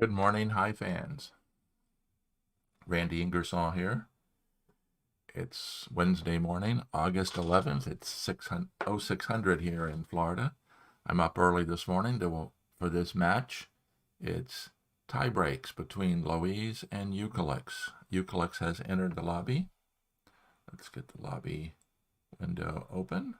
Good morning, Hive fans. Randy Ingersoll here. It's Wednesday morning, August 11th. It's 600 here in Florida. I'm up early this morning for this match. It's tie breaks between Loizz and Eucalyx. Eucalyx has entered the lobby. Let's get the lobby window open.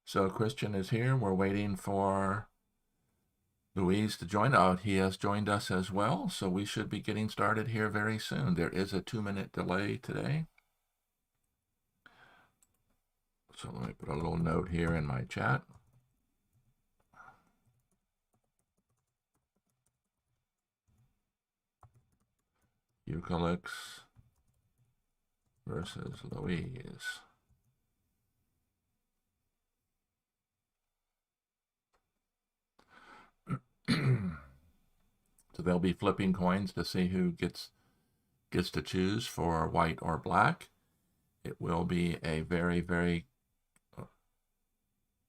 So Christian is here. We're waiting for Loizz to join. He has joined us as well, so we should be getting started here very soon. There is a 2-minute delay today. So let me put a little note here in my chat. Eucalyx versus Loizz. So they'll be flipping coins to see who gets to choose for white or black. It will be a very,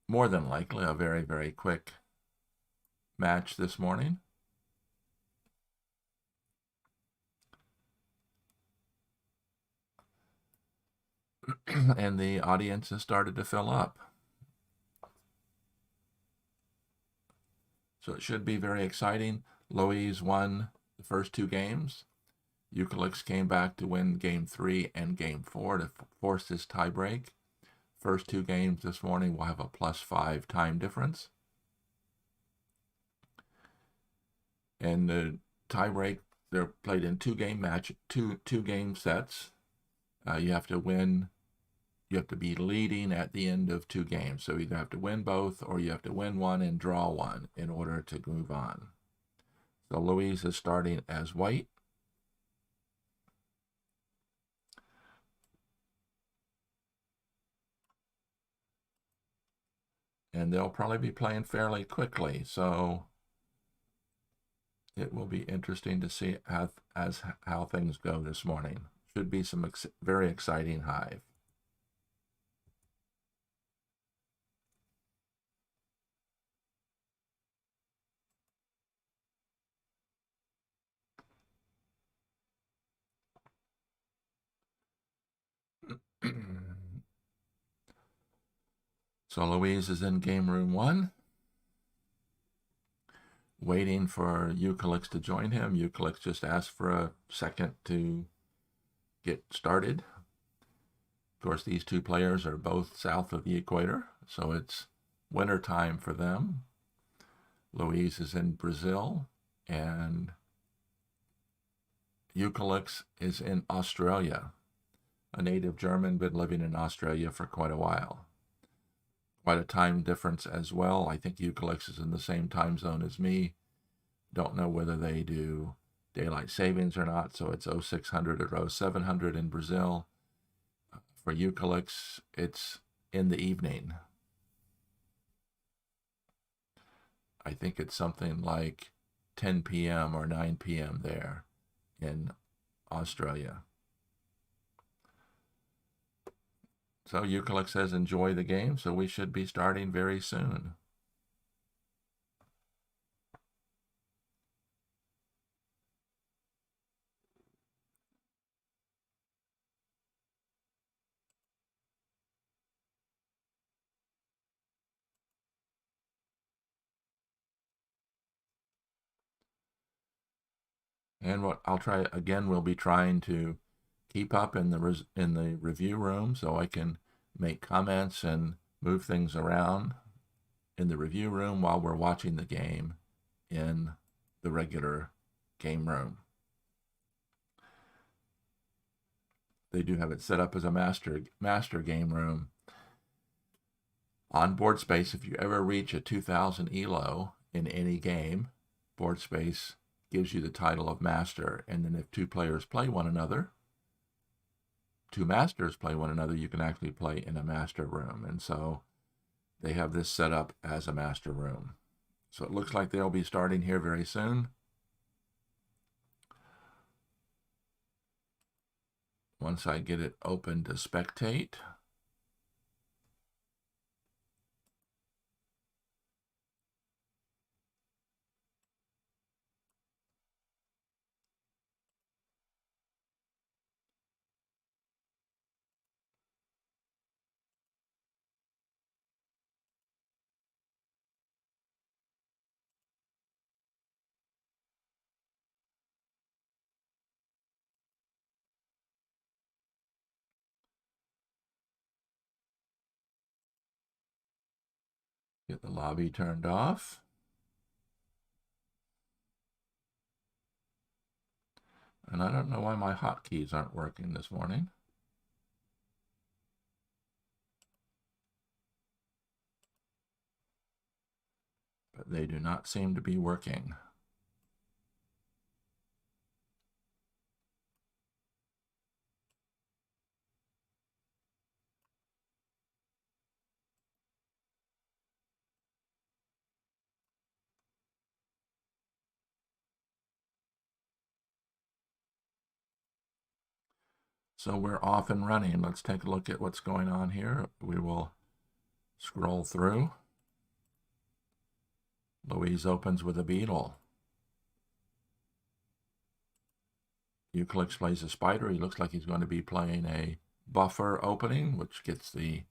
more than likely, a very quick match this morning. And the audience has started to fill up. So it should be very exciting. Loizz won the first two games. Eucalyx came back to win game 3 and game 4 to force this tiebreak. First two games this morning will have a +5 time difference. And the tiebreak, they're played in two game sets. You have to win. You have to be leading at the end of two games. So you either have to win both or you have to win one and draw one in order to move on. So Loizz is starting as white. And they'll probably be playing fairly quickly. So it will be interesting to see how things go this morning. Should be some very exciting Hive. So Loizz is in game room 1, waiting for Eucalyx to join him. Eucalyx just asked for a second to get started. Of course, these two players are both south of the equator, so it's winter time for them. Loizz is in Brazil, and Eucalyx is in Australia. A native German, been living in Australia for quite a while. Quite a time difference as well. I think Eucalyx is in the same time zone as me. Don't know whether they do daylight savings or not, so it's 0600 or 0700 in Brazil. For Eucalyx, it's in the evening. I think it's something like 10 p.m. or 9 p.m. there in Australia. So Eucalyx says enjoy the game, so we should be starting very soon. And what I'll try again, we'll be trying to keep up in the review room so I can make comments and move things around in the review room while we're watching the game in the regular game room. They do have it set up as a master game room. On board space, if you ever reach a 2000 elo in any game, board space gives you the title of master. And then if two players play one another, two masters play one another, you can actually play in a master room. And so they have this set up as a master room. So it looks like they'll be starting here very soon. Once I get it open to spectate, get the lobby turned off. And I don't know why my hotkeys aren't working this morning. But they do not seem to be working. So we're off and running. Let's take a look at what's going on here. We will scroll through. Loizz opens with a beetle. Eucalyx plays a spider. He looks like he's going to be playing a buffer opening, which gets the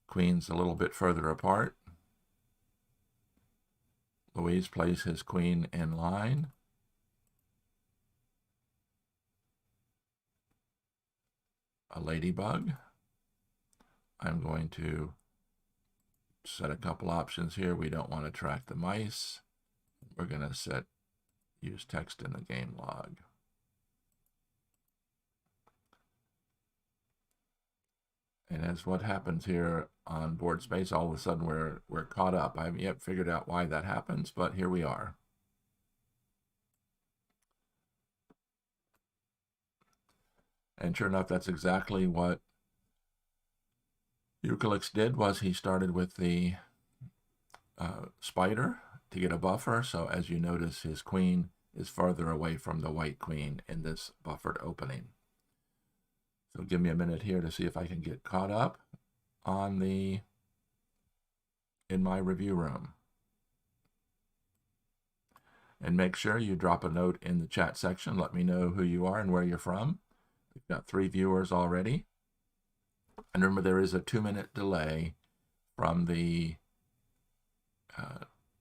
queens a little bit further apart. Loizz plays his queen in line. A ladybug. I'm going to set a couple options here. We don't want to track the mice. We're going to set use text in the game log. And as what happens here on board space, all of a sudden we're caught up. I haven't yet figured out why that happens, but here we are. And sure enough, that's exactly what Eucalyx did. Was he started with the spider to get a buffer. So as you notice, his queen is farther away from the white queen in this buffered opening. So give me a minute here to see if I can get caught up on in my review room. And make sure you drop a note in the chat section. Let me know who you are and where you're from. We've got 3 viewers already. And remember, there is a 2-minute delay from the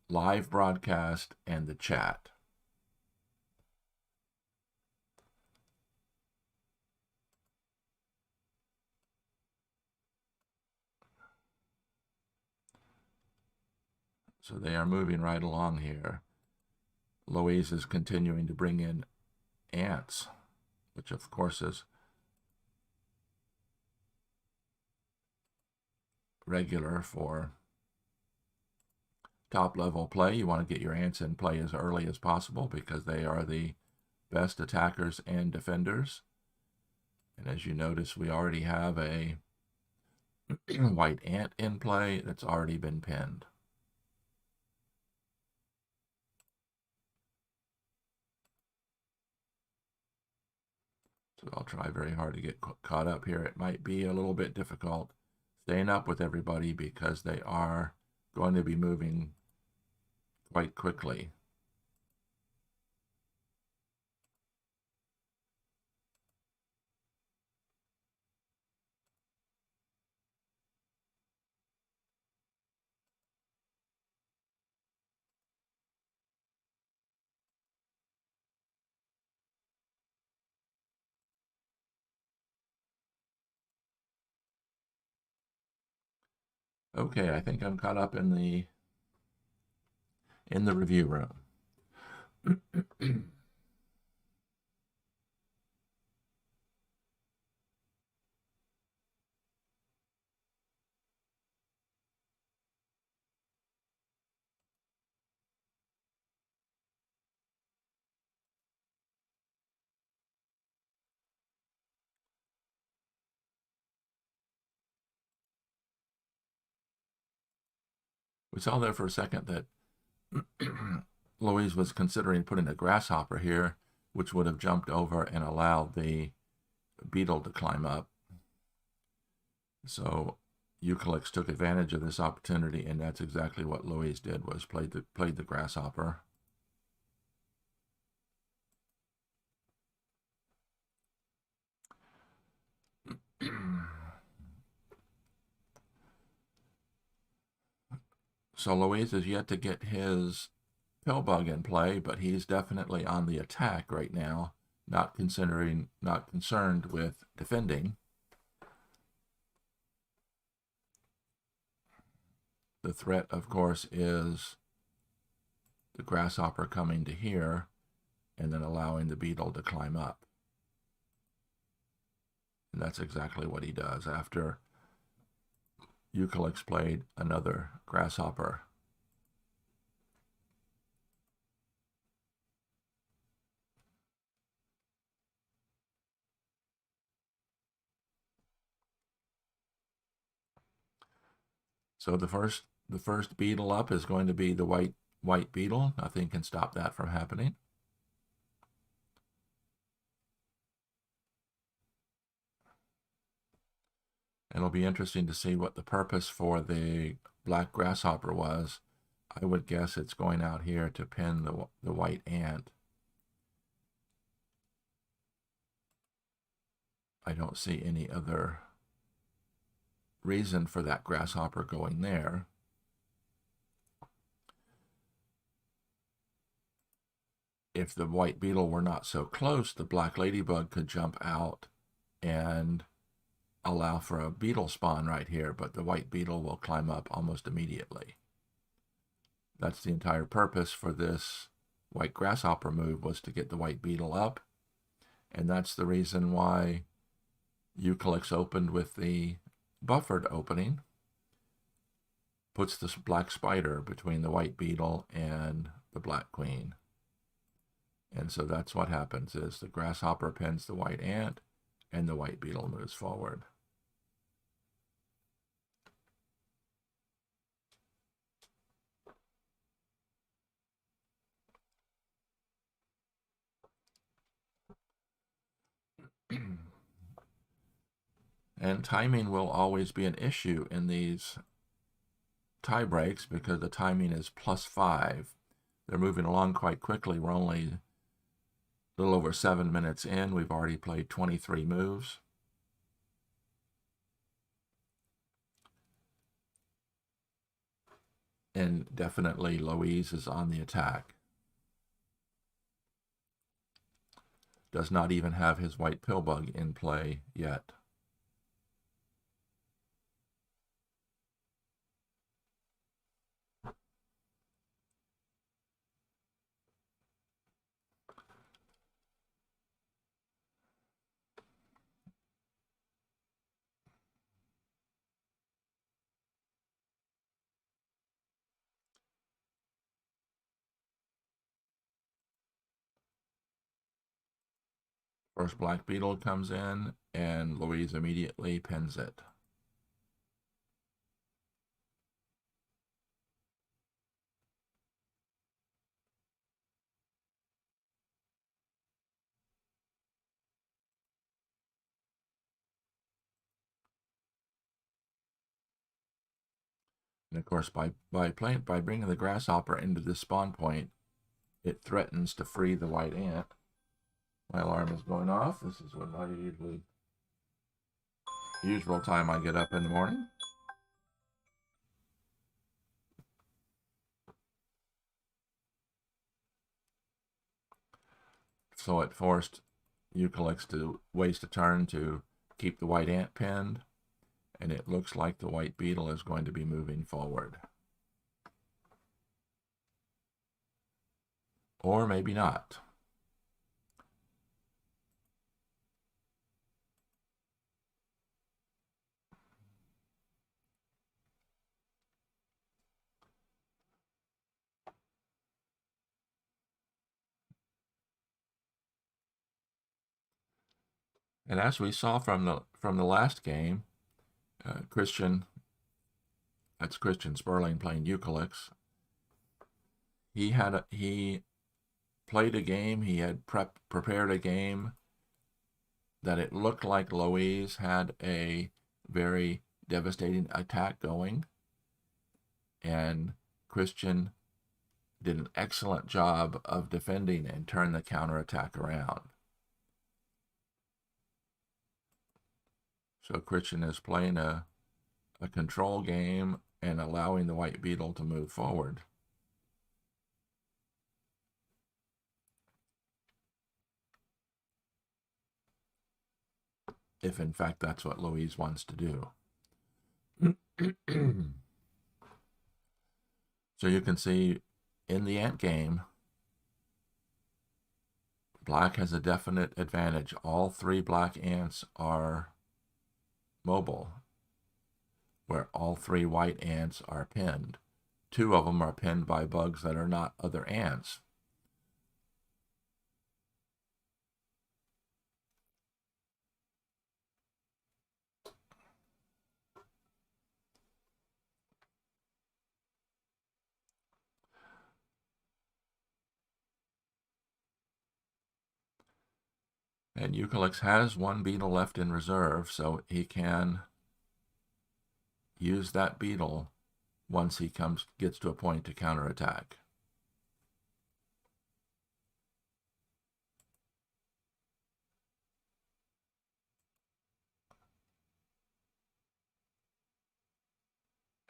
live broadcast and the chat. So they are moving right along here. Loizz is continuing to bring in ants, which of course is regular for top level play. You want to get your ants in play as early as possible because they are the best attackers and defenders. And as you notice, we already have a white ant in play that's already been pinned. So I'll try very hard to get caught up here. It might be a little bit difficult staying up with everybody because they are going to be moving quite quickly. Okay, I think I'm caught up in the review room. We saw there for a second that Loizz was considering putting a grasshopper here, which would have jumped over and allowed the beetle to climb up. So Eucalyx took advantage of this opportunity, and that's exactly what Loizz did, was played the grasshopper. So Loizz is yet to get his pillbug in play, but he's definitely on the attack right now, not concerned with defending. The threat, of course, is the grasshopper coming to here and then allowing the beetle to climb up. And that's exactly what he does after Eucalyx played another grasshopper. So the first beetle up is going to be the white beetle. Nothing can stop that from happening. It'll be interesting to see what the purpose for the black grasshopper was. I would guess it's going out here to pin the white ant. I don't see any other reason for that grasshopper going there. If the white beetle were not so close, the black ladybug could jump out and allow for a beetle spawn right here, but the white beetle will climb up almost immediately. That's the entire purpose for this white grasshopper move, was to get the white beetle up, and that's the reason why Eucalyx opened with the buffered opening, puts this black spider between the white beetle and the black queen. And so that's what happens, is the grasshopper pins the white ant and the white beetle moves forward. And timing will always be an issue in these tie breaks because the timing is +5. They're moving along quite quickly. We're only a little over 7 minutes in. We've already played 23 moves. And definitely Loizz is on the attack. Does not even have his white pillbug in play yet. First black beetle comes in, and Loizz immediately pins it. And of course, by bringing the grasshopper into this spawn point, it threatens to free the white ant. My alarm is going off. This is when I usual time I get up in the morning. So it forced Eucalyx to waste a turn to keep the white ant pinned, and it looks like the white beetle is going to be moving forward. Or maybe not. And as we saw from the last game, Christian Sperling playing Eucalyx. He played a game. He had prepared a game that it looked like Loizz had a very devastating attack going, and Christian did an excellent job of defending and turned the counterattack around. So Christian is playing a control game and allowing the white beetle to move forward. If in fact that's what Loizz wants to do. So you can see in the ant game, black has a definite advantage. All 3 black ants are mobile, where all 3 white ants are pinned. 2 of them are pinned by bugs that are not other ants. And Eucalyx has 1 beetle left in reserve, so he can use that beetle once he gets to a point to counterattack.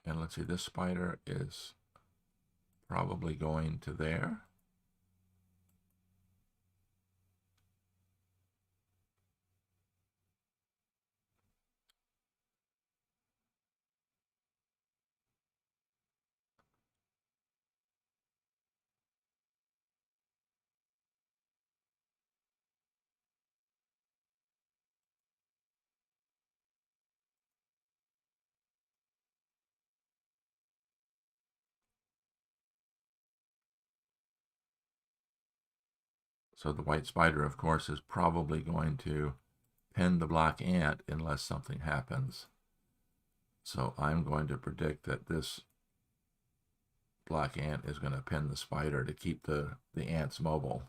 And let's see, this spider is probably going to there. So the white spider, of course, is probably going to pin the black ant unless something happens. So I'm going to predict that this black ant is going to pin the spider to keep the ants mobile.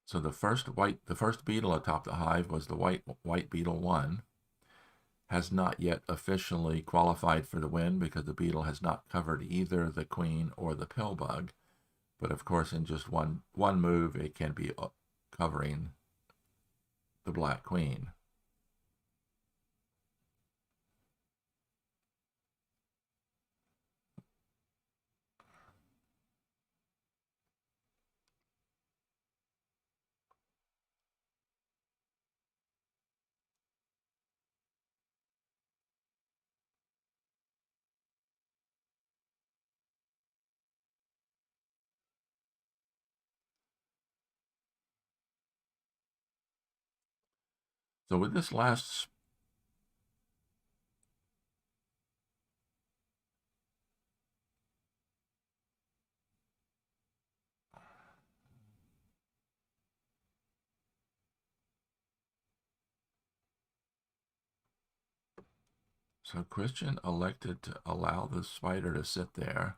So the first beetle atop the hive was the white beetle 1. Has not yet officially qualified for the win because the beetle has not covered either the queen or the pill bug. But of course, in just one move, it can be covering the black queen. So with this last So Christian elected to allow the spider to sit there.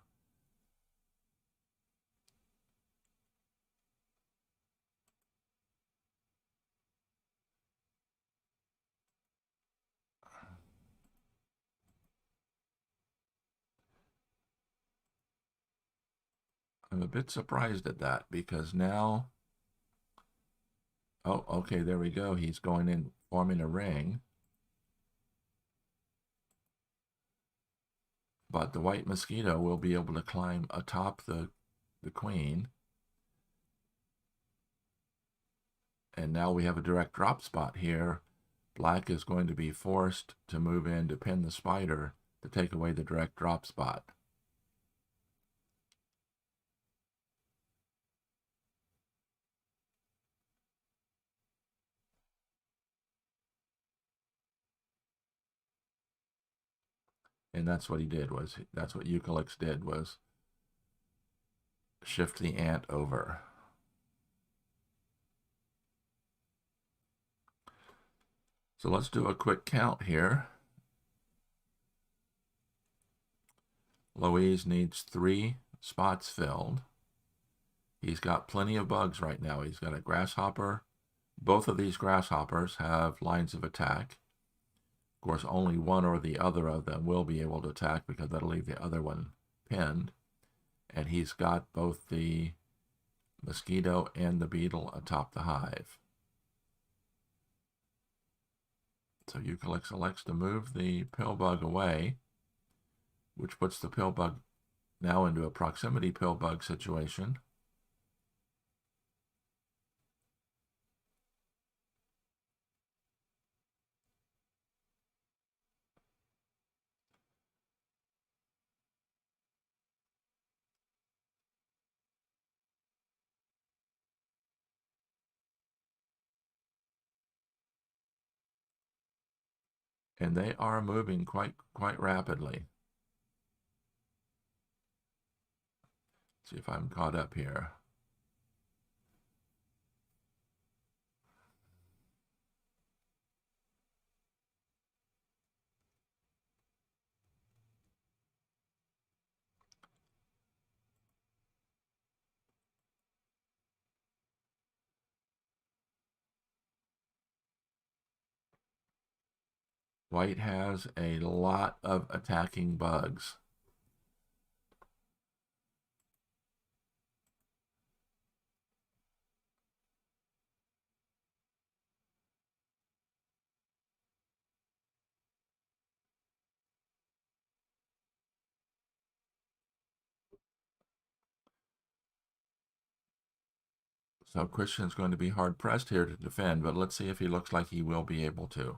I'm a bit surprised at that because now, oh, okay, there we go. He's going in, forming a ring. But the white mosquito will be able to climb atop the queen. And now we have a direct drop spot here. Black is going to be forced to move in to pin the spider to take away the direct drop spot. And that's what he did, that's what Eucalyx did, was shift the ant over. So let's do a quick count here. Loizz needs 3 spots filled. He's got plenty of bugs right now. He's got a grasshopper. Both of these grasshoppers have lines of attack. Of course, only one or the other of them will be able to attack because that'll leave the other one pinned. And he's got both the mosquito and the beetle atop the hive. So Eucalyx elects to move the pill bug away, which puts the pill bug now into a proximity pill bug situation. And they are moving quite rapidly. See if I'm caught up here. White has a lot of attacking bugs. So Christian's going to be hard pressed here to defend, but let's see if he looks like he will be able to.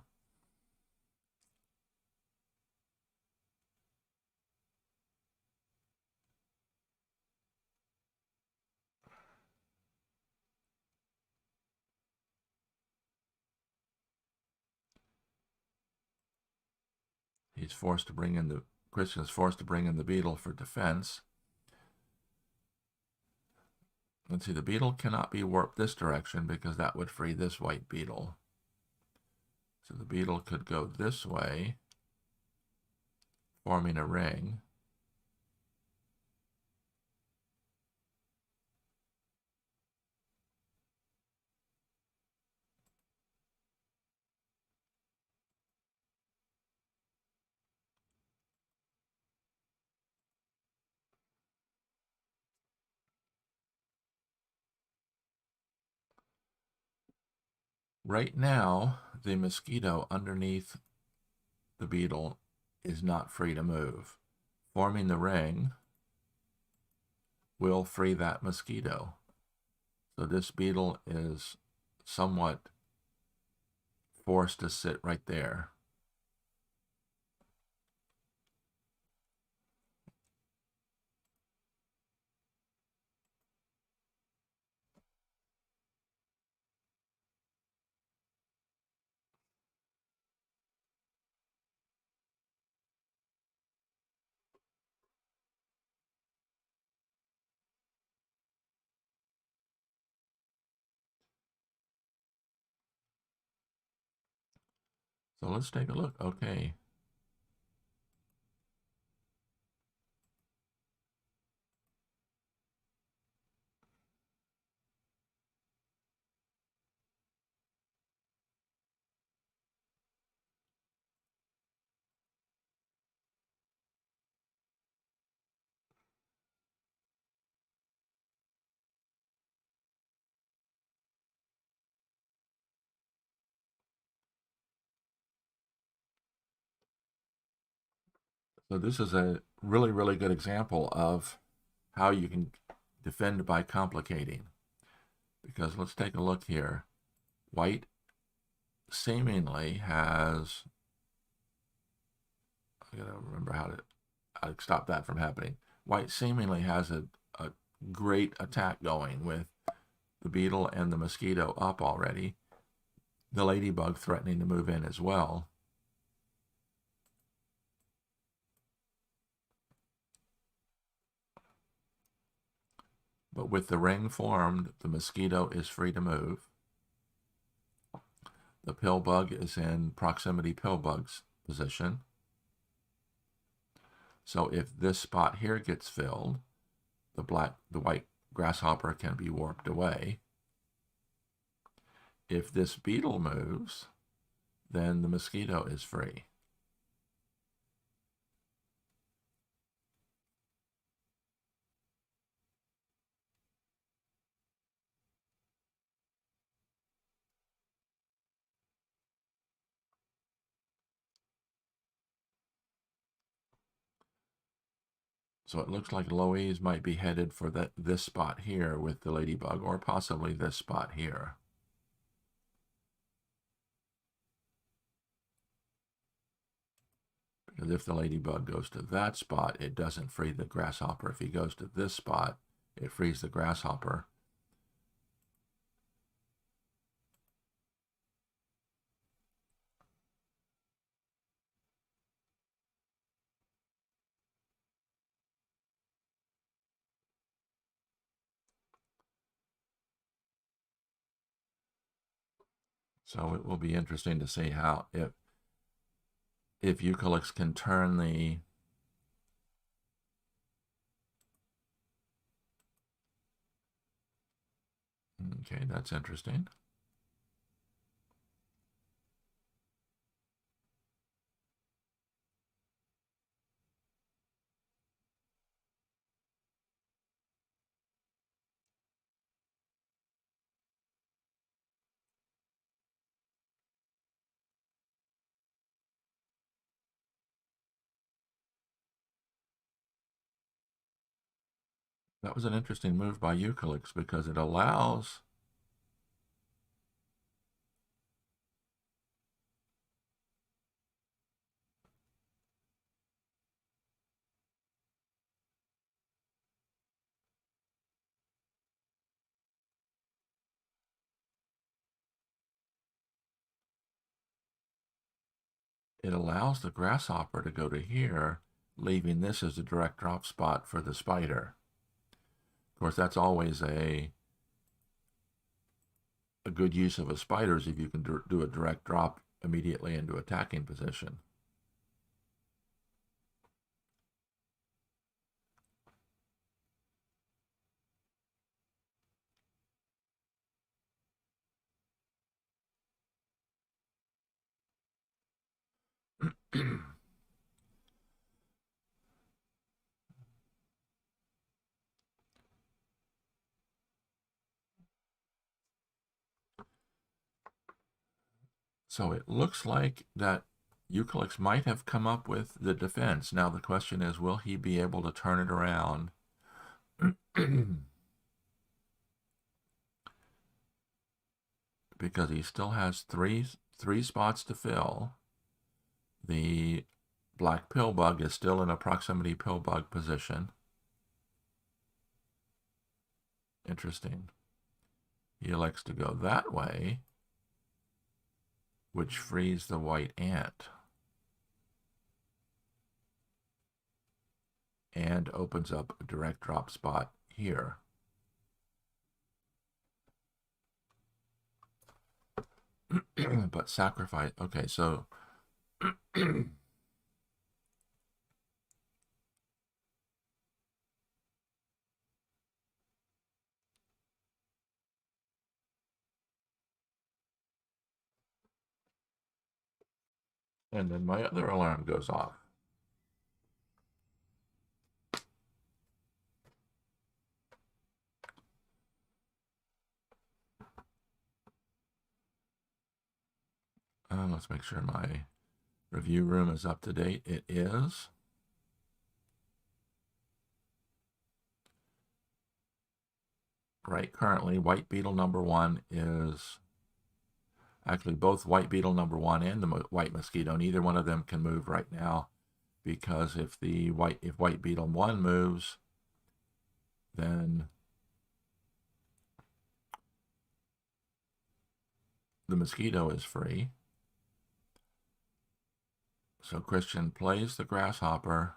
He's forced to bring in the Christian's forced to bring in the beetle for defense. Let's see, the beetle cannot be warped this direction because that would free this white beetle. So the beetle could go this way, forming a ring. Right now, the mosquito underneath the beetle is not free to move. Forming the ring will free that mosquito. So this beetle is somewhat forced to sit right there. So let's take a look. Okay. So this is a really good example of how you can defend by complicating. Because let's take a look here. White seemingly has, I gotta remember how to stop that from happening. White seemingly has a great attack going with the beetle and the mosquito up already. The ladybug threatening to move in as well. But with the ring formed, the mosquito is free to move. The pill bug is in proximity pill bugs position. So if this spot here gets filled, the white grasshopper can be warped away. If this beetle moves, then the mosquito is free. So it looks like Loizz might be headed for this spot here with the ladybug, or possibly this spot here. Because if the ladybug goes to that spot, it doesn't free the grasshopper. If he goes to this spot, it frees the grasshopper. So it will be interesting to see how, if Eucalyx can turn the okay, that's interesting. That was an interesting move by Eucalyx because it allows the grasshopper to go to here, leaving this as a direct drop spot for the spider. Of course, that's always a good use of a spider is if you can do a direct drop immediately into attacking position. So it looks like that Eucalyx might have come up with the defense. Now the question is, will he be able to turn it around? Because he still has three spots to fill. The black pill bug is still in a proximity pill bug position. Interesting. He elects to go that way, which frees the white ant and opens up a direct drop spot here. But sacrifice, okay, so and then my other alarm goes off. Let's make sure my review room is up to date. It is. Right, currently, white beetle number 1 is actually both white beetle number 1 and the white mosquito. Neither one of them can move right now because if white beetle 1 moves, then the mosquito is free. So Christian plays the grasshopper,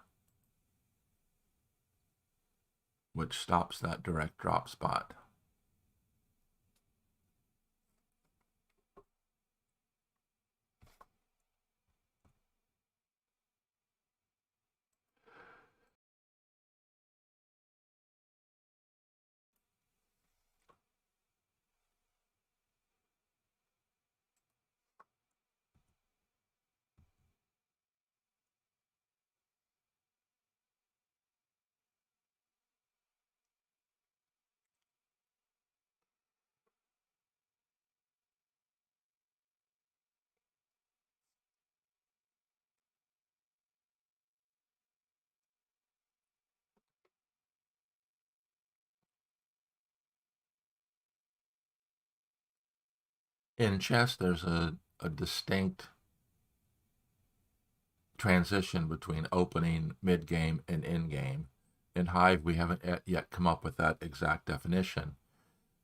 which stops that direct drop spot. In chess, there's a distinct transition between opening, mid-game, and end-game. In Hive, we haven't yet come up with that exact definition.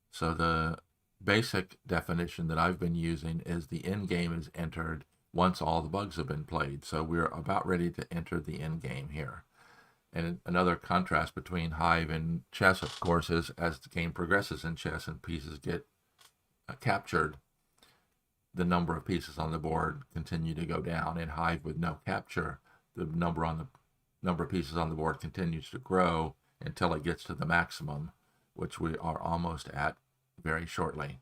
So the basic definition that I've been using is the end game is entered once all the bugs have been played. So we're about ready to enter the end game here. And another contrast between Hive and chess, of course, is as the game progresses in chess and pieces get captured, the number of pieces on the board continue to go down. In Hive, with no capture, the number of pieces on the board continues to grow until it gets to the maximum, which we are almost at very shortly.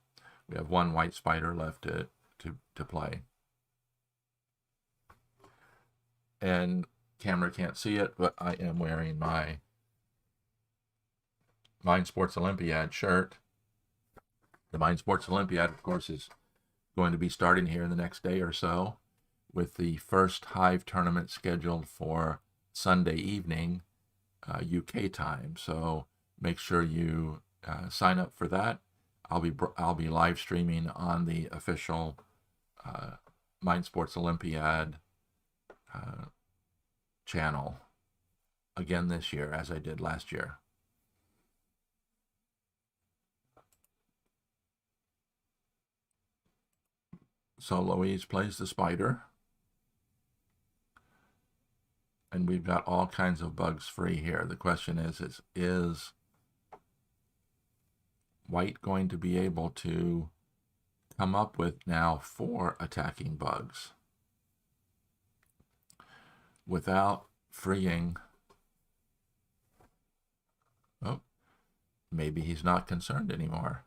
We have one white spider left to play. And camera can't see it, but I am wearing my Mind Sports Olympiad shirt. The Mind Sports Olympiad, of course, is going to be starting here in the next day or so, with the first Hive tournament scheduled for Sunday evening, UK time. So make sure you sign up for that. I'll be live streaming on the official Mind Sports Olympiad channel again this year, as I did last year. So Loizz plays the spider, and we've got all kinds of bugs free here. The question is white going to be able to come up with now 4 attacking bugs without freeing? Oh, maybe he's not concerned anymore.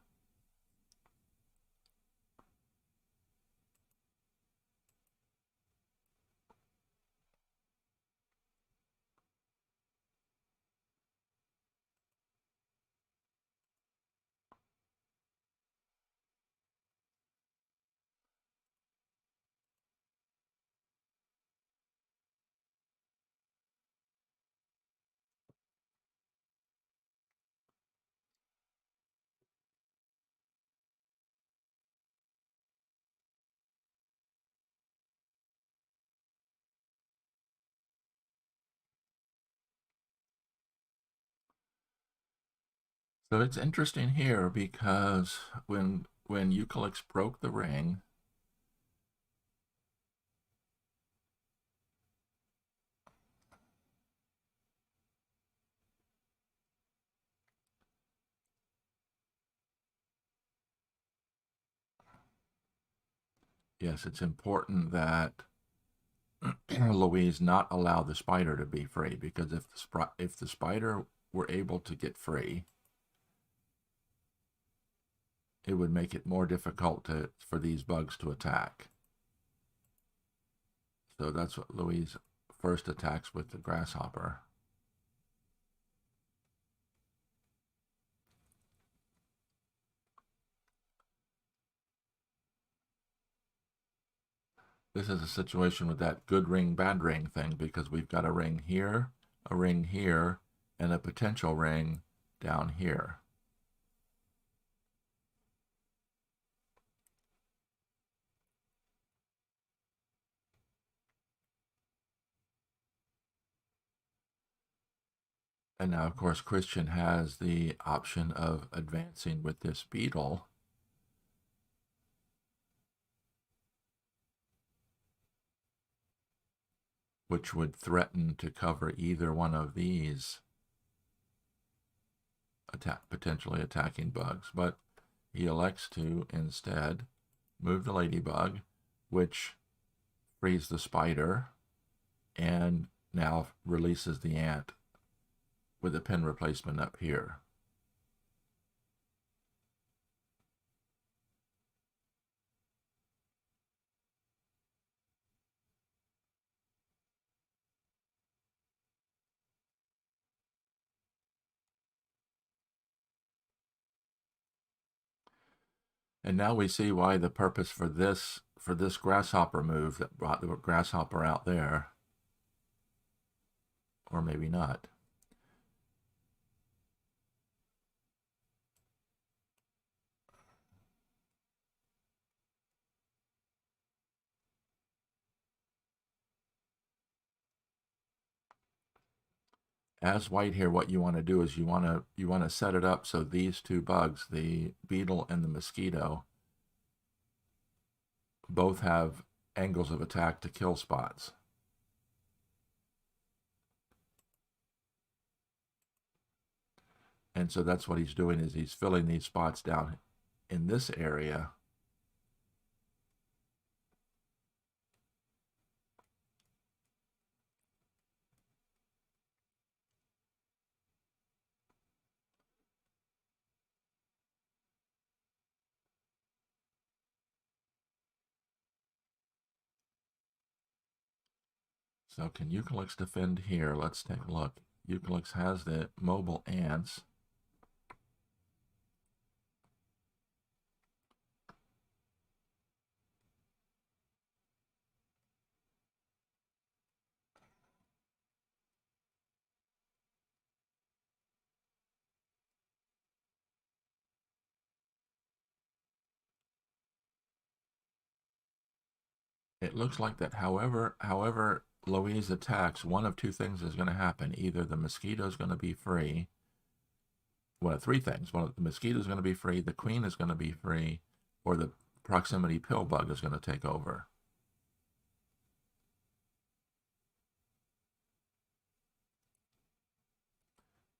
So it's interesting here because when Eucalyx broke the ring, yes, it's important that Loizz not allow the spider to be free, because if the spider were able to get free, it would make it more difficult for these bugs to attack. So that's what Loizz first attacks with the grasshopper. This is a situation with that good ring, bad ring thing, because we've got a ring here, and a potential ring down here. And now, of course, Christian has the option of advancing with this beetle. Which would threaten to cover either one of these potentially attacking bugs. But he elects to instead move the ladybug, which frees the spider, and now releases the ant with a pin replacement up here. And now we see why the purpose for this grasshopper move that brought the grasshopper out there, or maybe not. as white here, what you want to do is you want to set it up so these two bugs, the beetle and the mosquito, both have angles of attack to kill spots. And so that's what he's doing, is he's filling these spots down in this area. So can Eucalyx defend here? Let's take a look. Eucalyx has the mobile ants. It looks like that however Loizz attacks, one of two things is going to happen. Either the mosquito is going to be free. Well, three things. One, the mosquito is going to be free, the queen is going to be free, or the proximity pill bug is going to take over.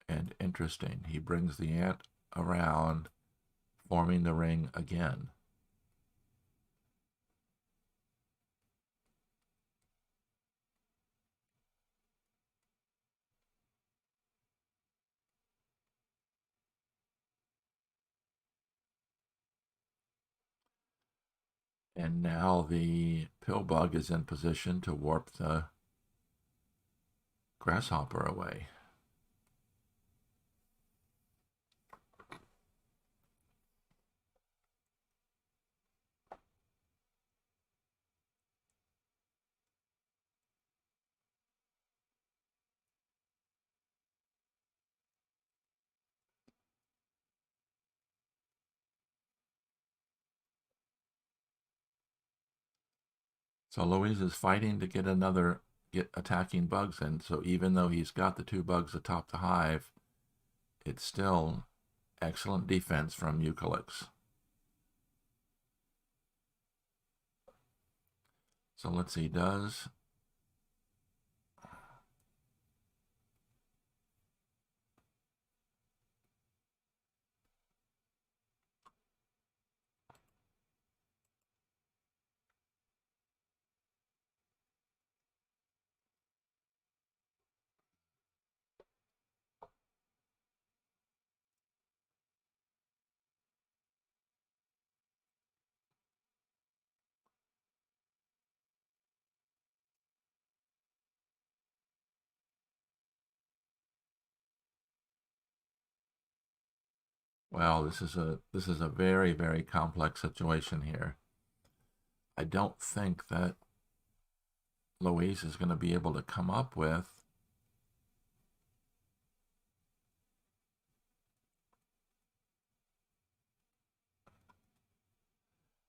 And interesting, he brings the ant around, forming the ring again. And now the pill bug is in position to warp the grasshopper away. So Loizz is fighting to get attacking bugs in. So even though he's got the two bugs atop the hive, it's still excellent defense from Eucalyx. So let's see, does well, this is a very, very complex situation here. I don't think that Loizz is going to be able to come up with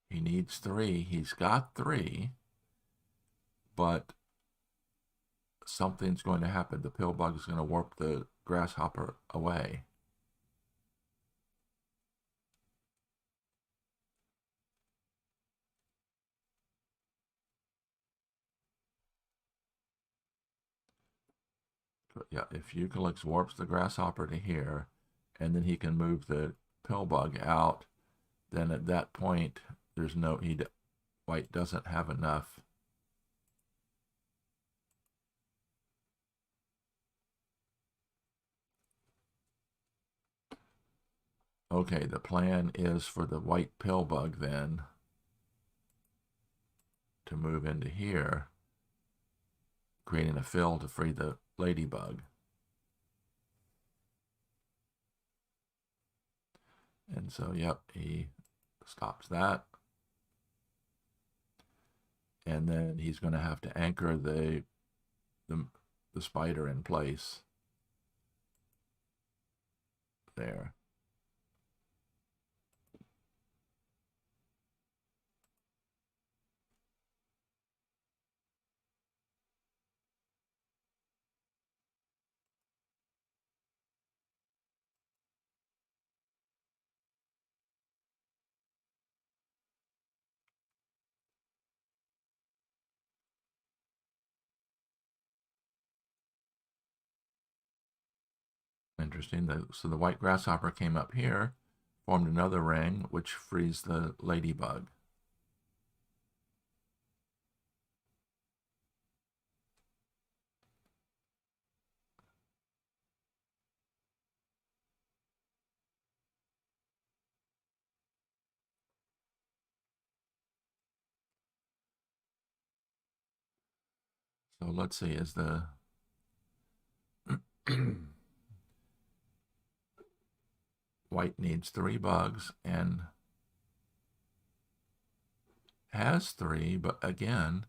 he needs three. He's got three, but something's going to happen. The pill bug is going to warp the grasshopper away. Yeah, if Eucalyx warps the grasshopper to here, and then he can move the pill bug out, then at that point, there's no white doesn't have enough. Okay, the plan is for the white pill bug then to move into here, creating a fill to free the ladybug. And so, yep, he stops that. And then he's going to have to anchor the spider in place there. interesting. So the white grasshopper came up here, formed another ring, which frees the ladybug. So let's see, is the white needs 3 bugs and has 3, but again,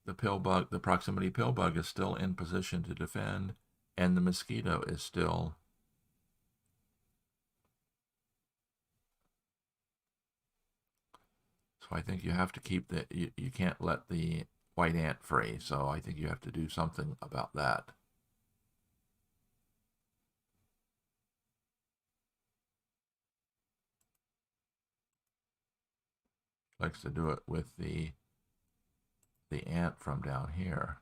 the proximity pill bug is still in position to defend, and the mosquito is still. So I think you have to keep you can't let the white ant free. So I think you have to do something about that. Likes to do it with the ant from down here.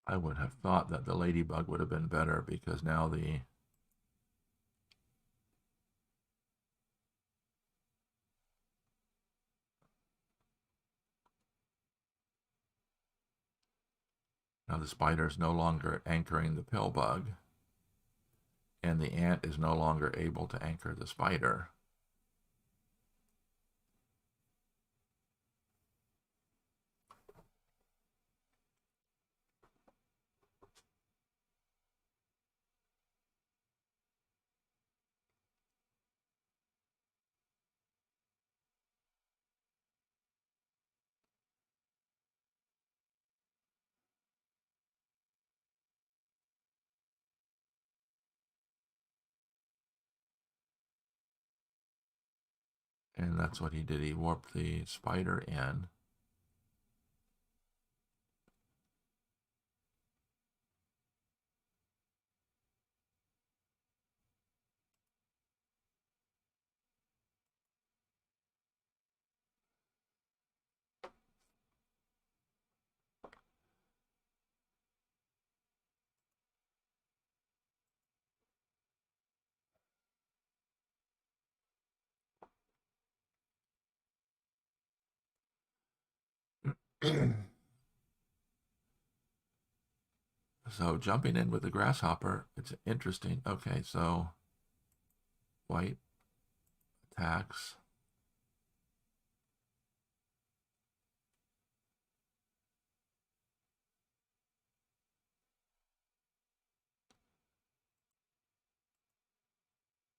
I would have thought that the ladybug would have been better because now the spider is no longer anchoring the pill bug, and the ant is no longer able to anchor the spider. And that's what he did. He warped the spider in. So jumping in with the grasshopper, it's interesting. Okay, so white attacks.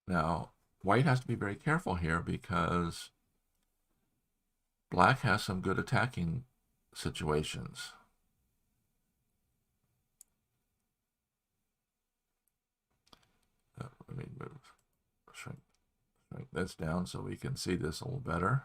Now, white has to be very careful here because black has some good attacking situations. Let me shrink this down so we can see this a little better.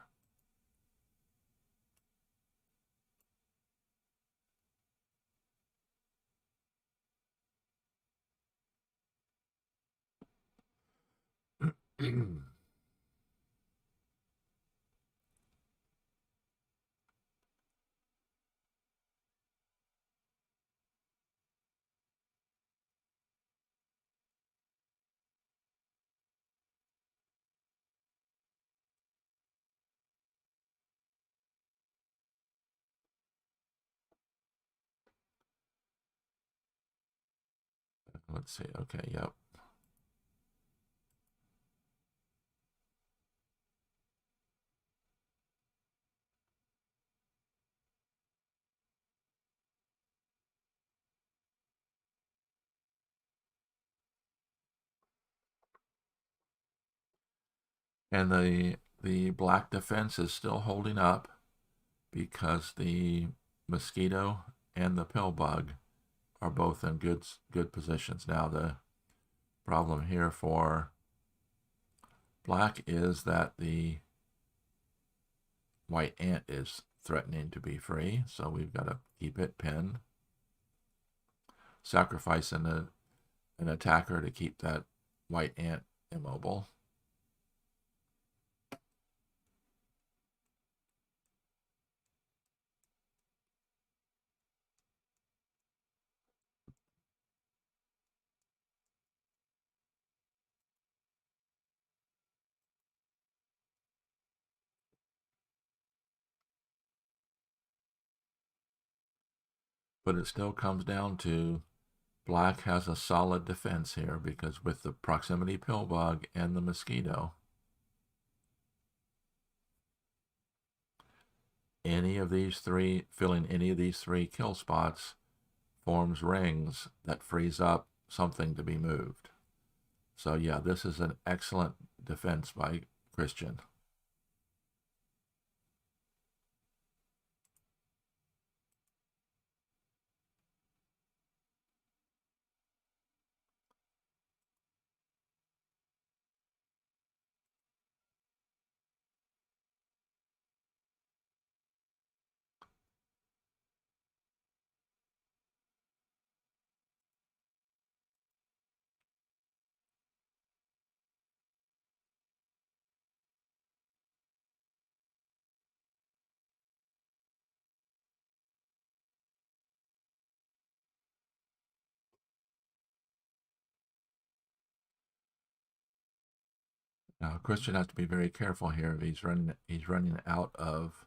Let's see. Okay, yep. And the black defense is still holding up because the mosquito and the pill bug are both in good positions. Now the problem here for Black is that the white ant is threatening to be free, so we've got to keep it pinned. Sacrifice an attacker to keep that white ant immobile. But it still comes down to Black has a solid defense here because with the proximity pill bug and the mosquito, any of these three, filling any of these three kill spots forms rings that frees up something to be moved. So yeah, this is an excellent defense by Christian. Now Christian has to be very careful here. He's running out of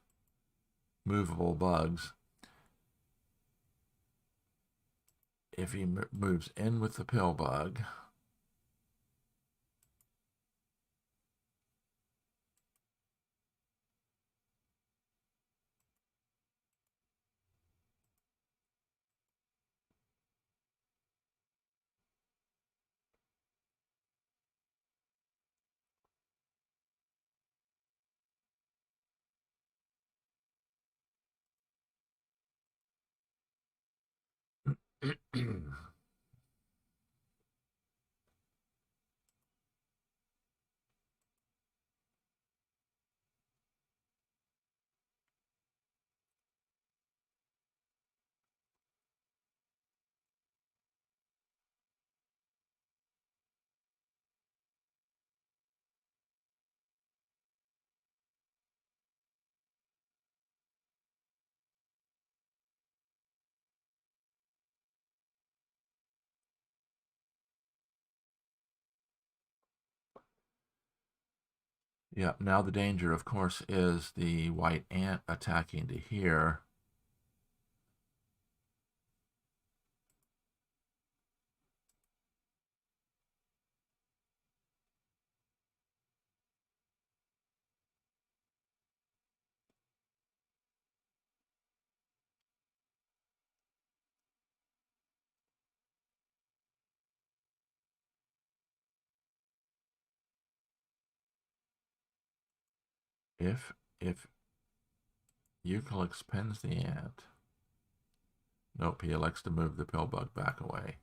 movable bugs. If he moves in with the pill bug, yeah, now the danger, of course, is the white ant attacking to here. If Eucalyx pins the ant, nope, he elects to move the pill bug back away.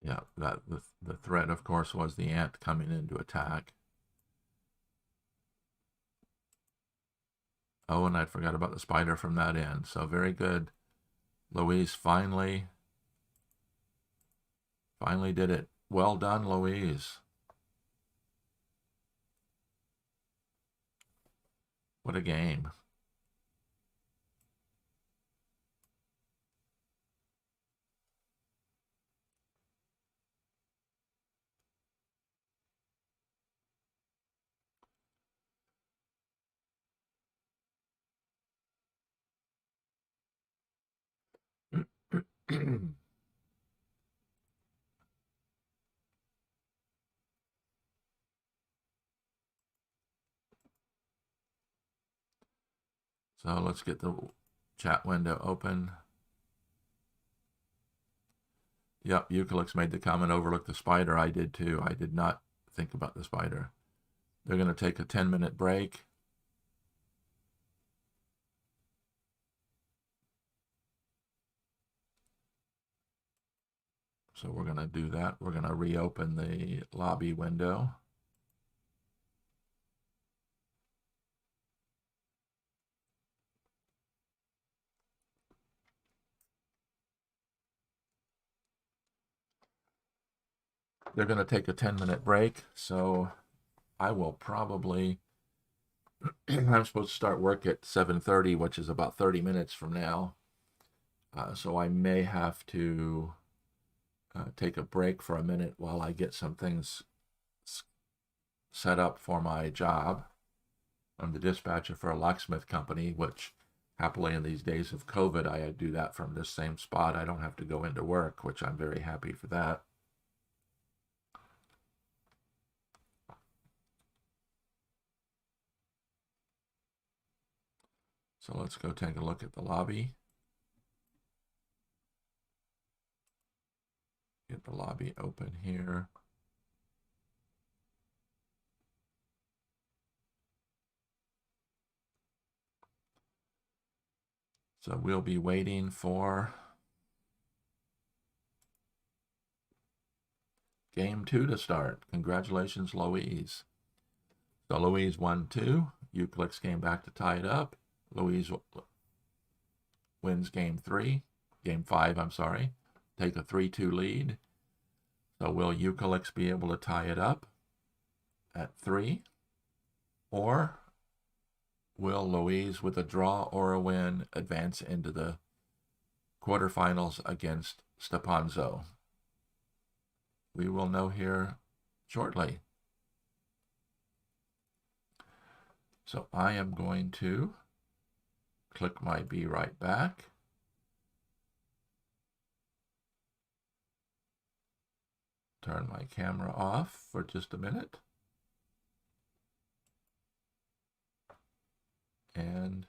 Yeah, that the threat, of course, was the ant coming in to attack. Oh, and I forgot about the spider from that end. So very good. Loizz finally did it. Well done, Loizz. What a game. So let's get the chat window open. Yep, Eucalyx made the comment, overlook the spider. I did too. I did not think about the spider. They're going to take a 10-minute break. So we're going to do that. We're going to reopen the lobby window. They're going to take a 10-minute break, so I will probably, I'm supposed to start work at 7:30, which is about 30 minutes from now. So I may have to take a break for a minute while I get some things set up for my job. I'm the dispatcher for a locksmith company, which happily in these days of COVID, I do that from this same spot. I don't have to go into work, which I'm very happy for that. So let's go take a look at the lobby. Get the lobby open here. So we'll be waiting for game 2 to start. Congratulations, Loizz. So Loizz won 2. Eucalyx came back to tie it up. Loizz wins game 5, I'm sorry. Take a 3-2 lead. So will Eucalyx be able to tie it up at 3? Or will Loizz, with a draw or a win, advance into the quarterfinals against Stepanzo? We will know here shortly. So I am going to click my Be Right Back. Turn my camera off for just a minute. And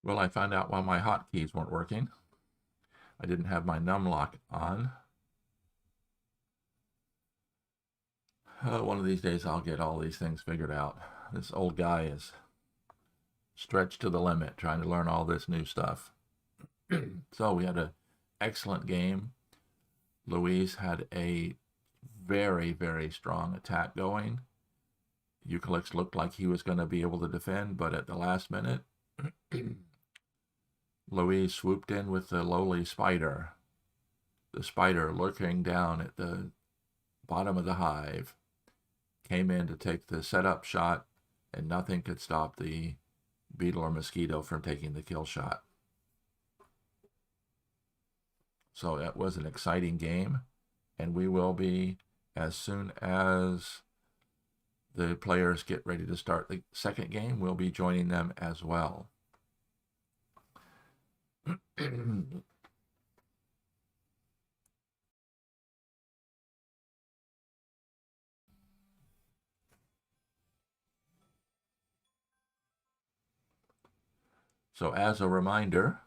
Well, I found out why my hotkeys weren't working. I didn't have my num lock on. One of these days I'll get all these things figured out. This old guy is stretched to the limit trying to learn all this new stuff. So we had an excellent game. Loizz had a very, very strong attack going. Eucalyx looked like he was going to be able to defend, but at the last minute, Loizz swooped in with the lowly spider. The spider lurking down at the bottom of the hive came in to take the setup shot, and nothing could stop the beetle or mosquito from taking the kill shot. So that was an exciting game, and we will be, as soon as the players get ready to start the second game, we'll be joining them as well. So as a reminder,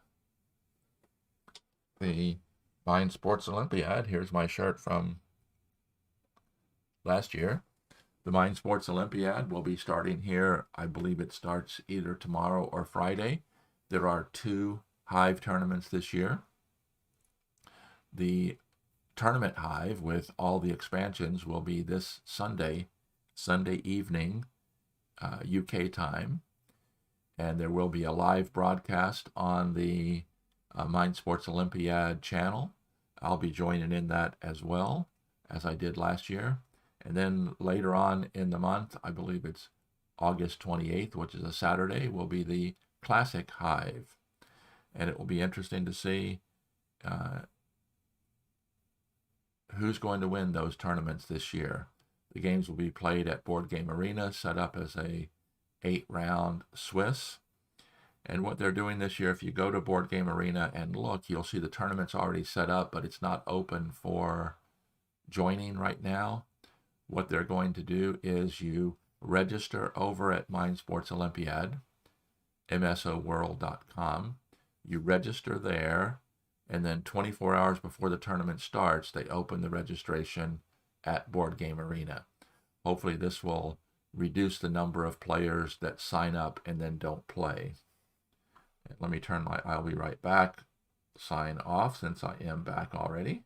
the Mind Sports Olympiad, here's my shirt from last year. The Mind Sports Olympiad will be starting here. I believe it starts either tomorrow or Friday. There are 2 Hive tournaments this year. The tournament Hive with all the expansions will be this Sunday evening, UK time. And there will be a live broadcast on the Mind Sports Olympiad channel. I'll be joining in that as well, as I did last year. And then later on in the month, I believe it's August 28th, which is a Saturday, will be the Classic Hive. And it will be interesting to see who's going to win those tournaments this year. The games will be played at Board Game Arena, set up as a 8-round Swiss. And what they're doing this year, if you go to Board Game Arena and look, you'll see the tournament's already set up, but it's not open for joining right now. What they're going to do is you register over at Mind Sports Olympiad, msoworld.com. You register there, and then 24 hours before the tournament starts, they open the registration at Board Game Arena. Hopefully this will reduce the number of players that sign up and then don't play. Let me turn my I'll be right back sign off, since I am back already.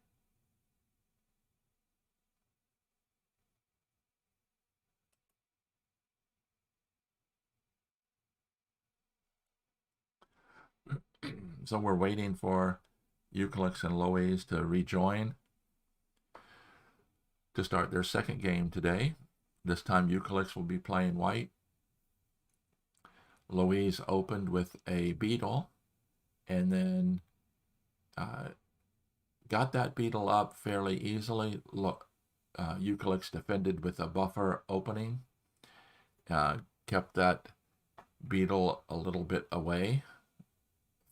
So we're waiting for Eucalyx and Loizz to rejoin to start their second game today. This time Eucalyx will be playing white. Loizz opened with a beetle and then got that beetle up fairly easily. Eucalyx defended with a buffer opening, kept that beetle a little bit away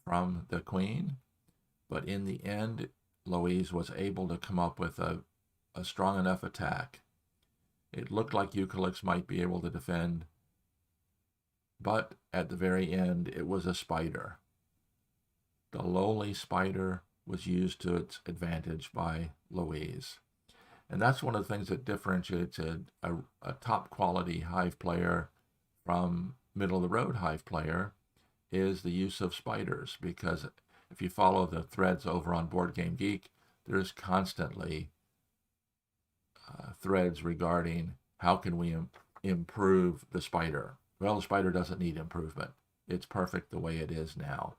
from the queen, but in the end, Loizz was able to come up with a strong enough attack. It looked like Eucalyx might be able to defend, but at the very end, it was a spider. The lowly spider was used to its advantage by Loizz. And that's one of the things that differentiates a top quality Hive player from middle of the road Hive player is the use of spiders, because if you follow the threads over on Board Game Geek, there's constantly threads regarding how can we improve the spider. Well, the spider doesn't need improvement. It's perfect the way it is now.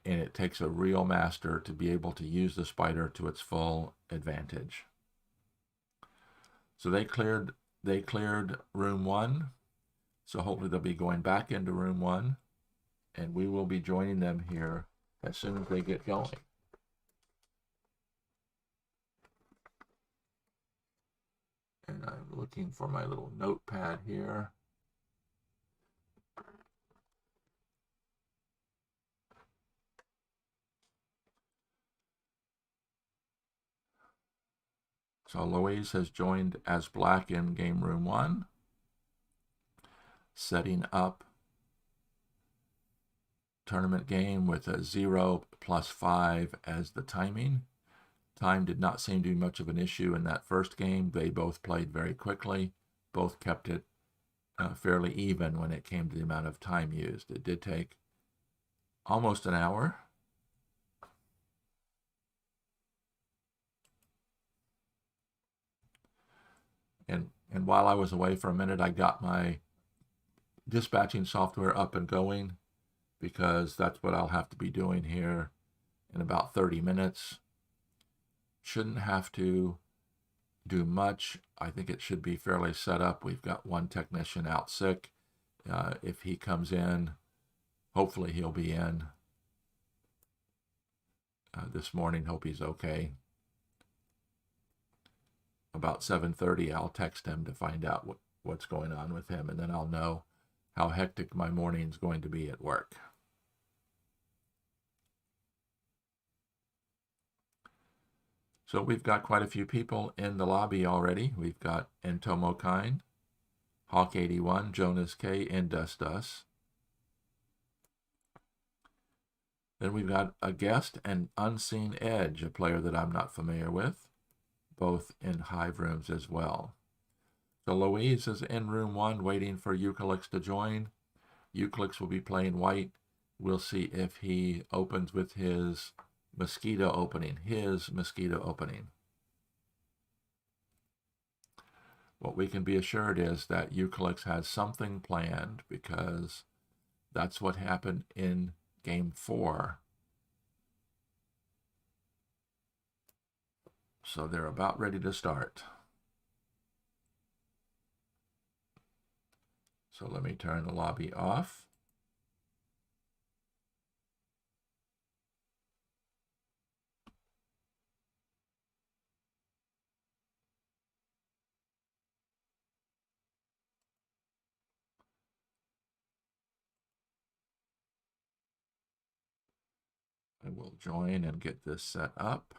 And it takes a real master to be able to use the spider to its full advantage. So they cleared room 1. So hopefully they'll be going back into room 1, and we will be joining them here as soon as they get going. And I'm looking for my little notepad here. So Loizz has joined as black in game room 1, setting up tournament game with a 0 + 5 as the timing. Time did not seem to be much of an issue in that first game. They both played very quickly, both kept it fairly even when it came to the amount of time used. It did take almost an hour. And while I was away for a minute, I got my dispatching software up and going, because that's what I'll have to be doing here in about 30 minutes. Shouldn't have to do much. I think it should be fairly set up. We've got one technician out sick. If he comes in, hopefully he'll be in this morning. Hope he's okay. About 7:30, I'll text him to find out what's going on with him, and then I'll know how hectic my morning's going to be at work. So we've got quite a few people in the lobby already. We've got Entomokine, Hawk81, Jonas K, and Dust. Then we've got a guest and Unseen Edge, a player that I'm not familiar with, both in Hive rooms as well. So Loizz is in room 1 waiting for Eucalyx to join. Eucalyx will be playing white. We'll see if he opens with his mosquito opening. What we can be assured is that Eucalyx has something planned, because that's what happened in game 4. So they're about ready to start. So let me turn the lobby off. I will join and get this set up.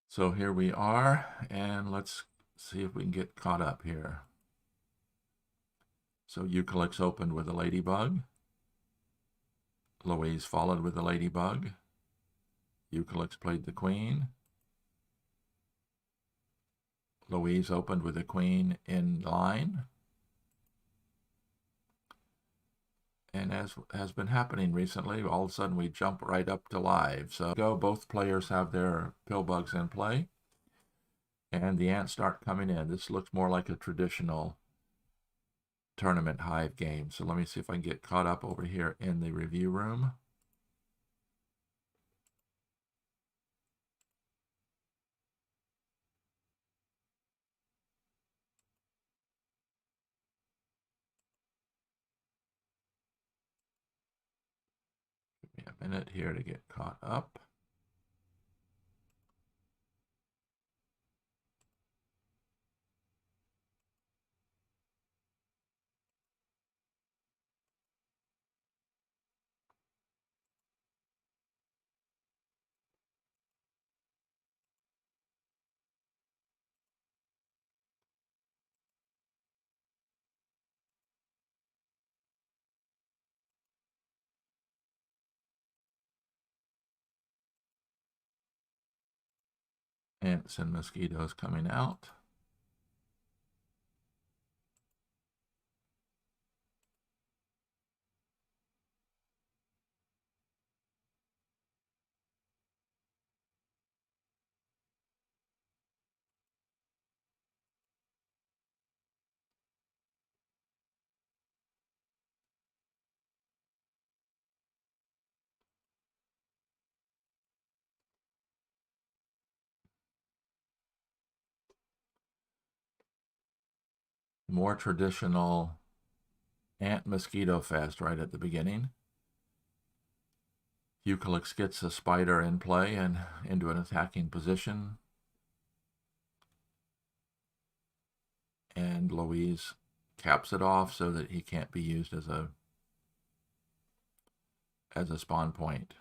So here we are, and let's see if we can get caught up here. So Eucalyx opened with a ladybug. Loizz followed with a ladybug. Eucalyx played the queen. Loizz opened with a queen in line. And as has been happening recently, all of a sudden we jump right up to live. So both players have their pillbugs in play, and the ants start coming in. This looks more like a traditional tournament Hive game. So let me see if I can get caught up over here in the review room. Give me a minute here to get caught up. Ants and mosquitoes coming out. More traditional ant mosquito fest right at the beginning. Eucalyx gets a spider in play and into an attacking position. And Loizz caps it off so that he can't be used as a spawn point.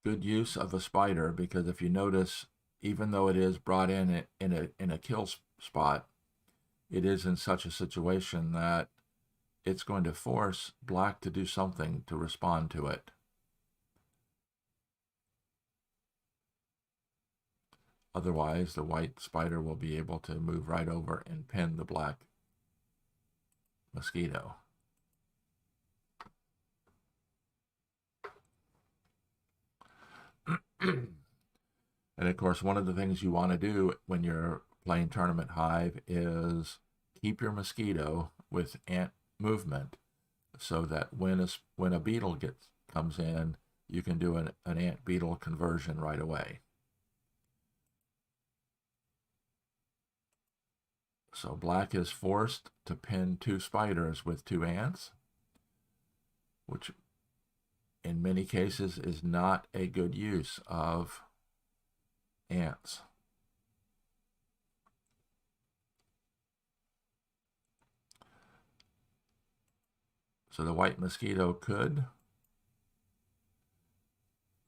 Good use of a spider, because if you notice, even though it is brought in a kill spot, it is in such a situation that it's going to force black to do something to respond to it. Otherwise, the white spider will be able to move right over and pin the black mosquito. And of course, one of the things you want to do when you're playing Tournament Hive is keep your mosquito with ant movement, so that when a beetle comes in, you can do an ant beetle conversion right away. So black is forced to pin 2 spiders with 2 ants, which in many cases is not a good use of ants. So the white mosquito could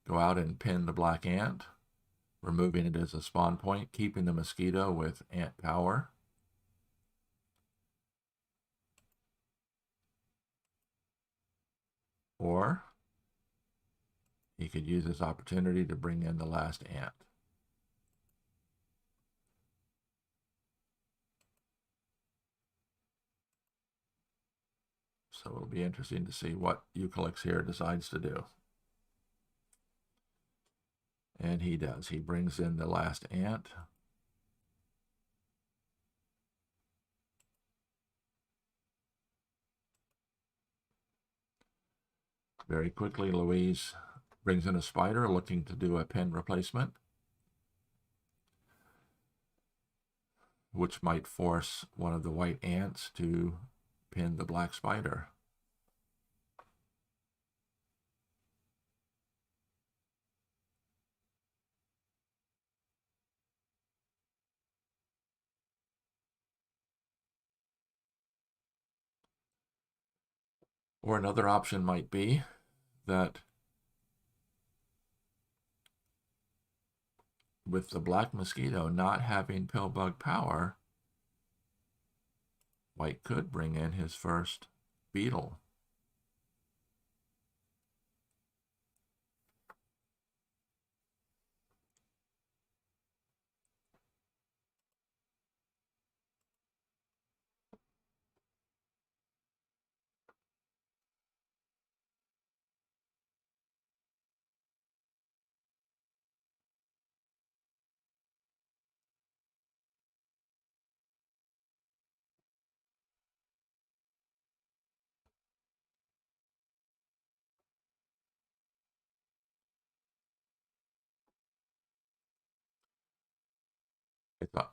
go out and pin the black ant, removing it as a spawn point, keeping the mosquito with ant power. Or he could use this opportunity to bring in the last ant. So it'll be interesting to see what Eucalyx here decides to do. And he does. He brings in the last ant. Very quickly, Loizz brings in a spider looking to do a pin replacement, which might force one of the white ants to pin the black spider. Or another option might be that with the black mosquito not having pill bug power, white could bring in his first beetle.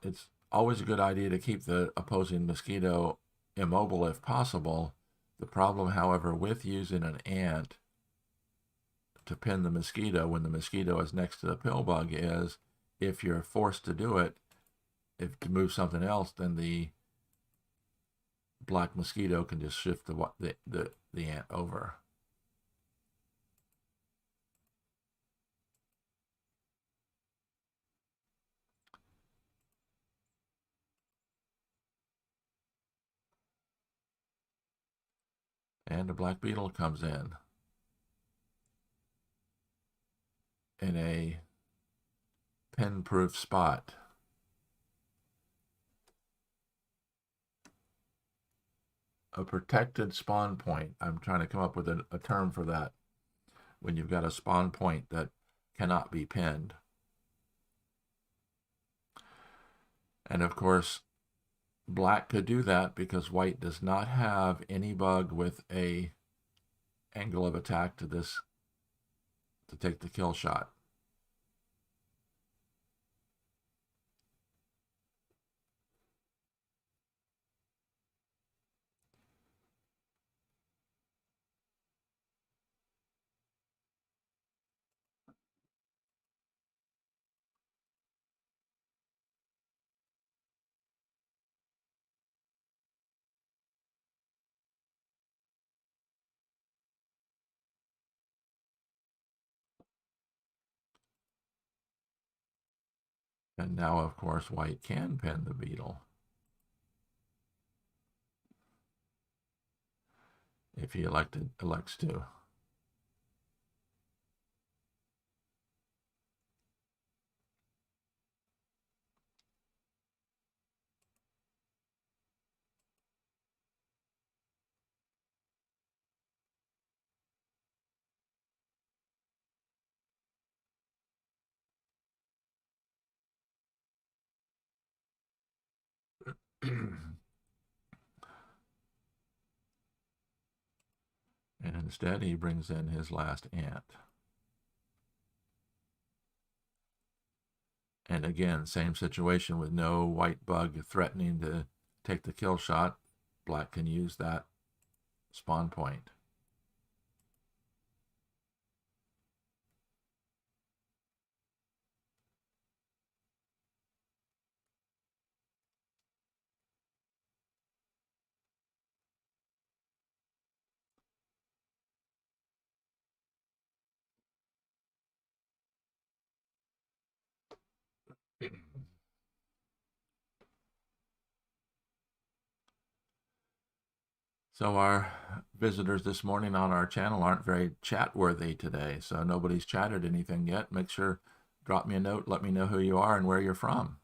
It's always a good idea to keep the opposing mosquito immobile if possible. The problem, however, with using an ant to pin the mosquito when the mosquito is next to the pill bug is, if you're forced to do it, if to move something else, then the black mosquito can just shift the ant over. And a black beetle comes in a pin-proof spot. A protected spawn point. I'm trying to come up with a term for that. When you've got a spawn point that cannot be pinned. And of course, black could do that because white does not have any bug with a angle of attack to take the kill shot. And now, of course, white can pin the beetle if he elects to. And instead, he brings in his last ant. And again, same situation with no white bug threatening to take the kill shot. Black can use that spawn point. So our visitors this morning on our channel aren't very chat worthy today. So nobody's chatted anything yet. Make sure, drop me a note, let me know who you are and where you're from.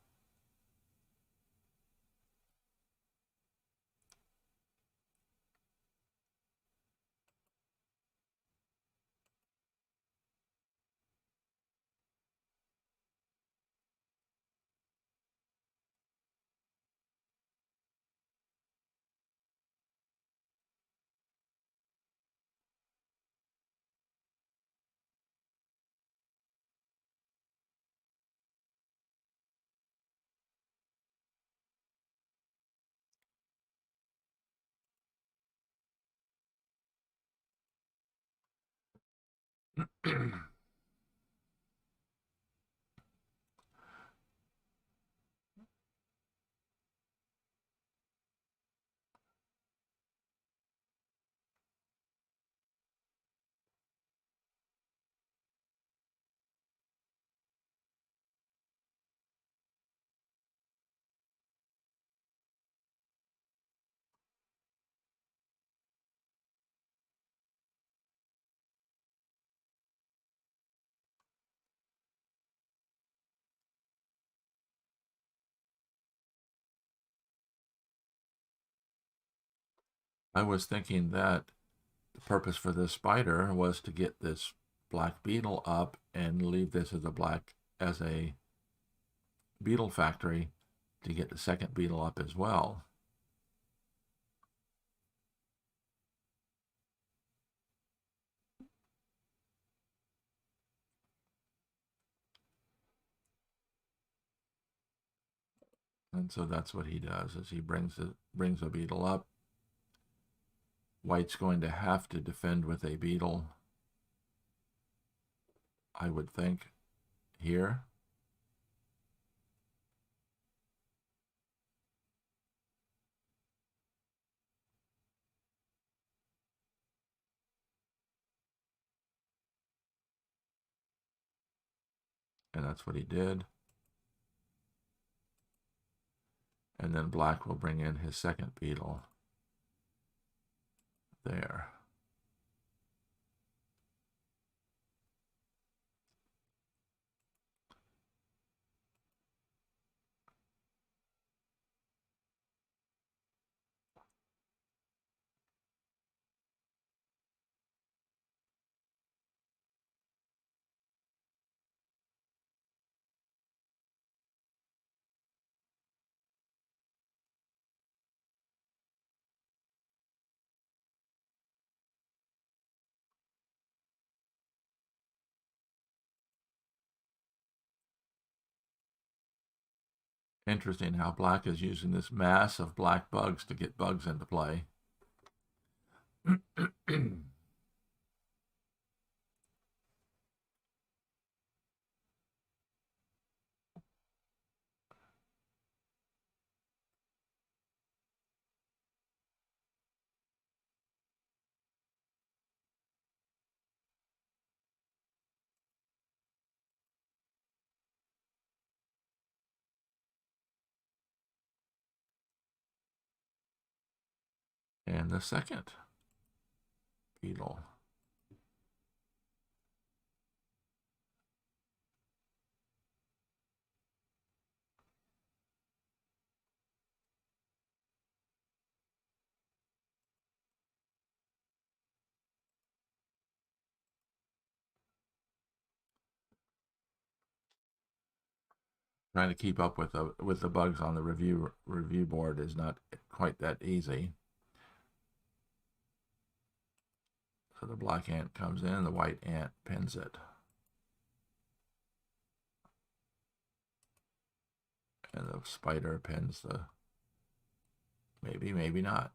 I was thinking that the purpose for this spider was to get this black beetle up and leave this as a beetle factory to get the second beetle up as well. And so that's what he does, is he brings a beetle up. White's going to have to defend with a beetle, I would think, here. And that's what he did. And then black will bring in his second beetle there. Interesting how black is using this mass of black bugs to get bugs into play. And the second beetle. Trying to keep up with the bugs on the review board is not quite that easy. So the black ant comes in, the white ant pins it. And the spider pins the, maybe, maybe not.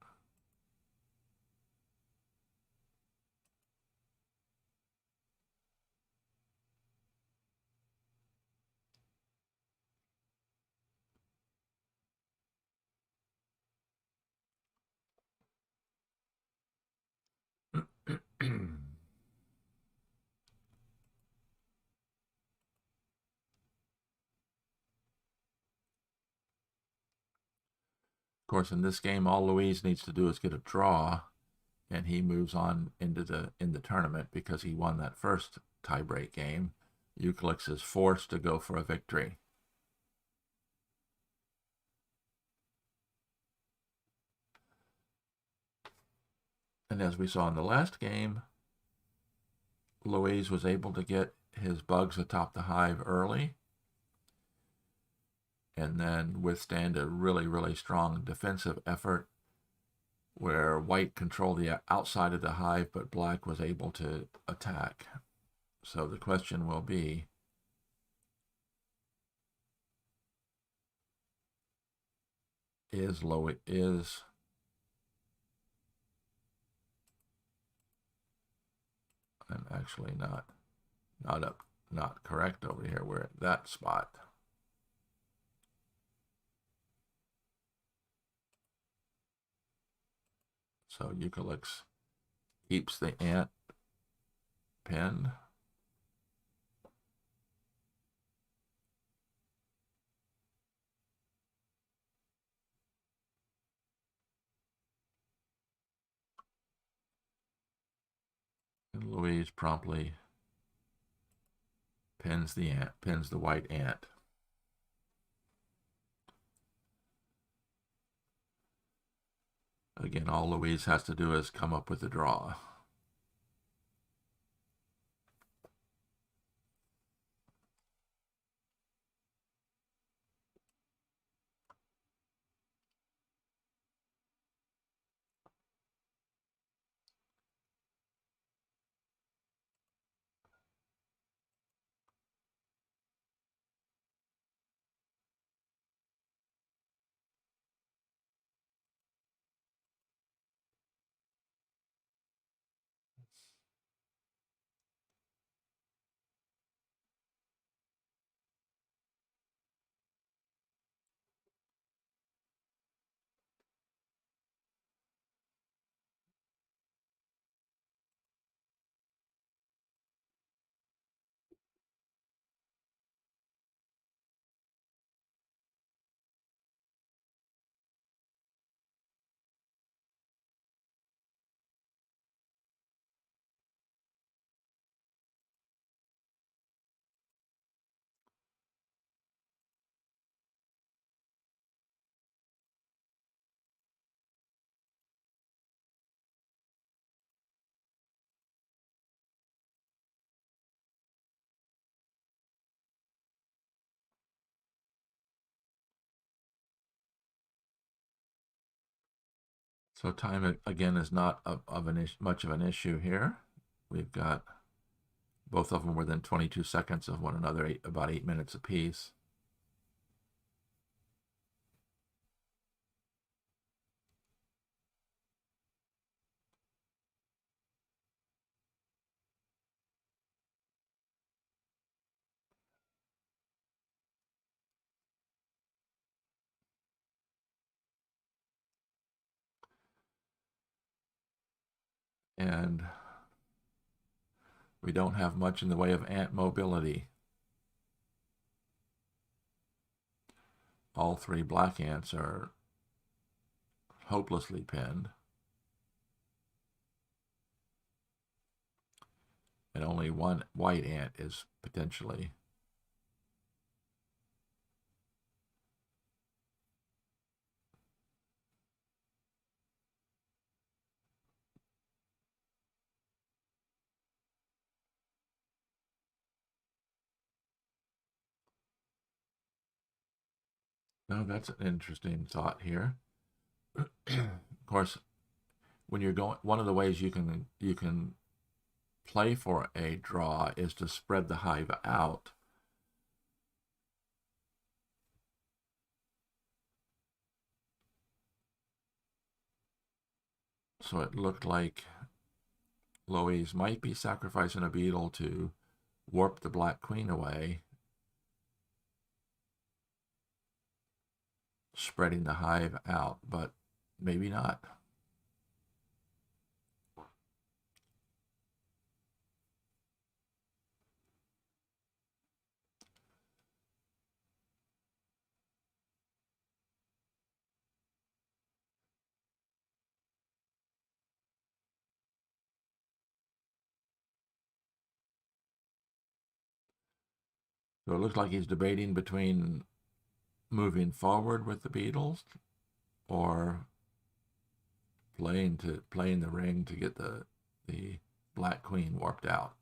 Of course, in this game, all Loizz needs to do is get a draw, and he moves on into the tournament because he won that first tiebreak game. Eucalyx is forced to go for a victory. And as we saw in the last game, Loizz was able to get his bugs atop the hive early and then withstand a really, really strong defensive effort where white controlled the outside of the hive, but black was able to attack. So the question will be, I'm actually not correct over here. We're at that spot. So Eucalyx keeps the ant pinned. And Loizz promptly pins the white ant. Again, all Loizz has to do is come up with a draw. So time again is not much of an issue here. We've got both of them within 22 seconds of one another, about 8 minutes apiece. And we don't have much in the way of ant mobility. All three black ants are hopelessly pinned. only one white ant is potentially. No, that's an interesting thought here. Of course, when you're going, one of the ways you can play for a draw is to spread the hive out. So it looked like Loizz might be sacrificing a beetle to warp the Black Queen away, spreading the hive out, but maybe not. So it looks like he's debating between moving forward with the beetles or playing the ring to get the Black Queen warped out.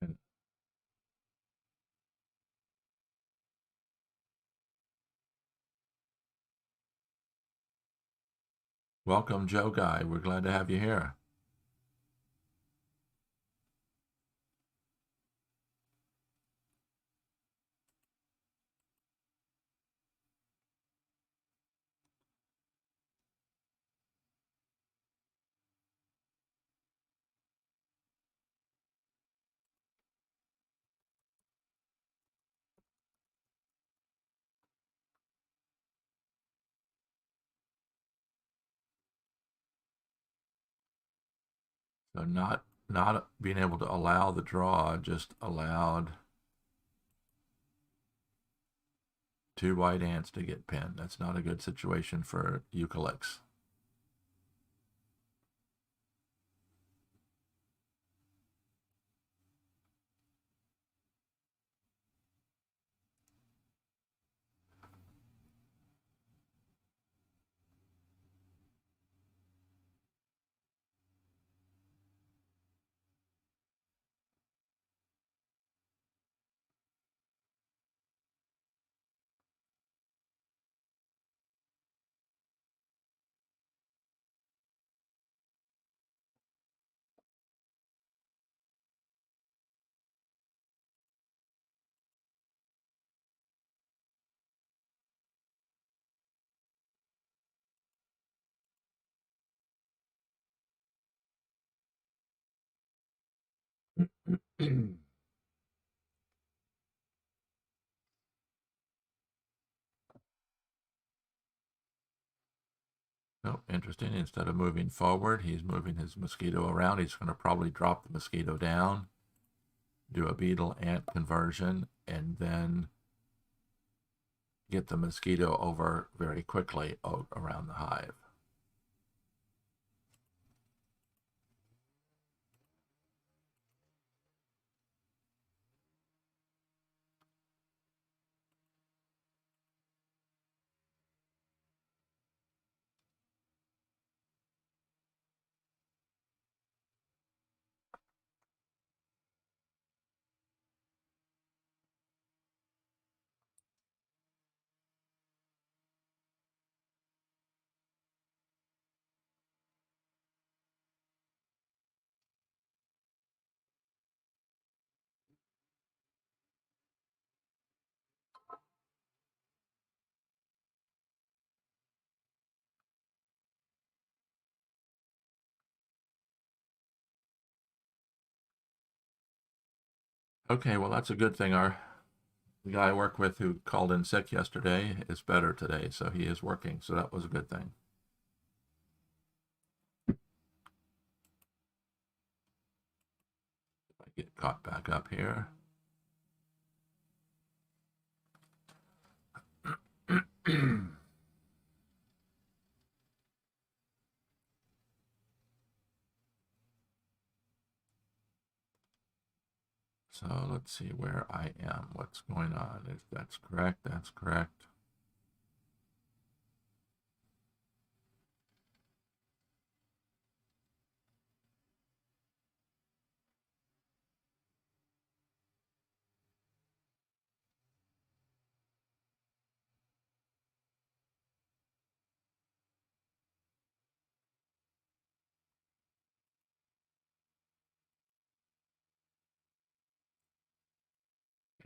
And welcome, Joe Guy. We're glad to have you here. So not being able to allow the draw, just allowed two white ants to get pinned. That's not a good situation for Eucalyx. Oh, interesting. Instead of moving forward, he's moving his mosquito around. He's going to probably drop the mosquito down, do a beetle ant conversion, and then get the mosquito over very quickly around the hive. Okay, well, that's a good thing. The guy I work with who called in sick yesterday is better today, so he is working. So that was a good thing. If I get caught back up here. So let's see where I am. What's going on? If that's correct, that's correct.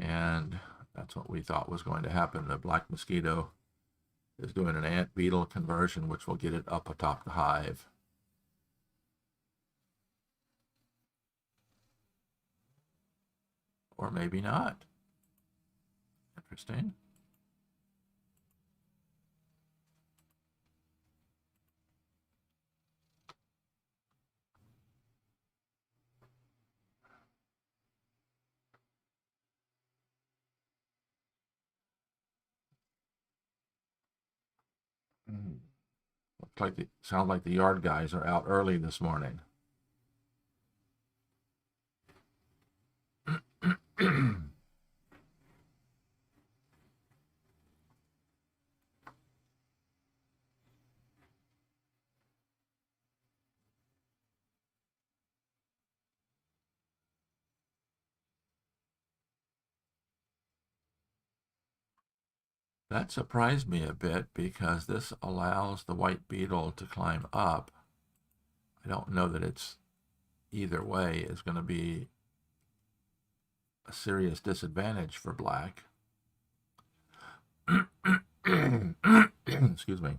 And that's what we thought was going to happen. The black mosquito is doing an ant beetle conversion, which will get it up atop the hive. Or maybe not. Interesting. Looks like sounds like the yard guys are out early this morning. That surprised me a bit because this allows the white beetle to climb up. I don't know that it's either way is going to be a serious disadvantage for black. Excuse me.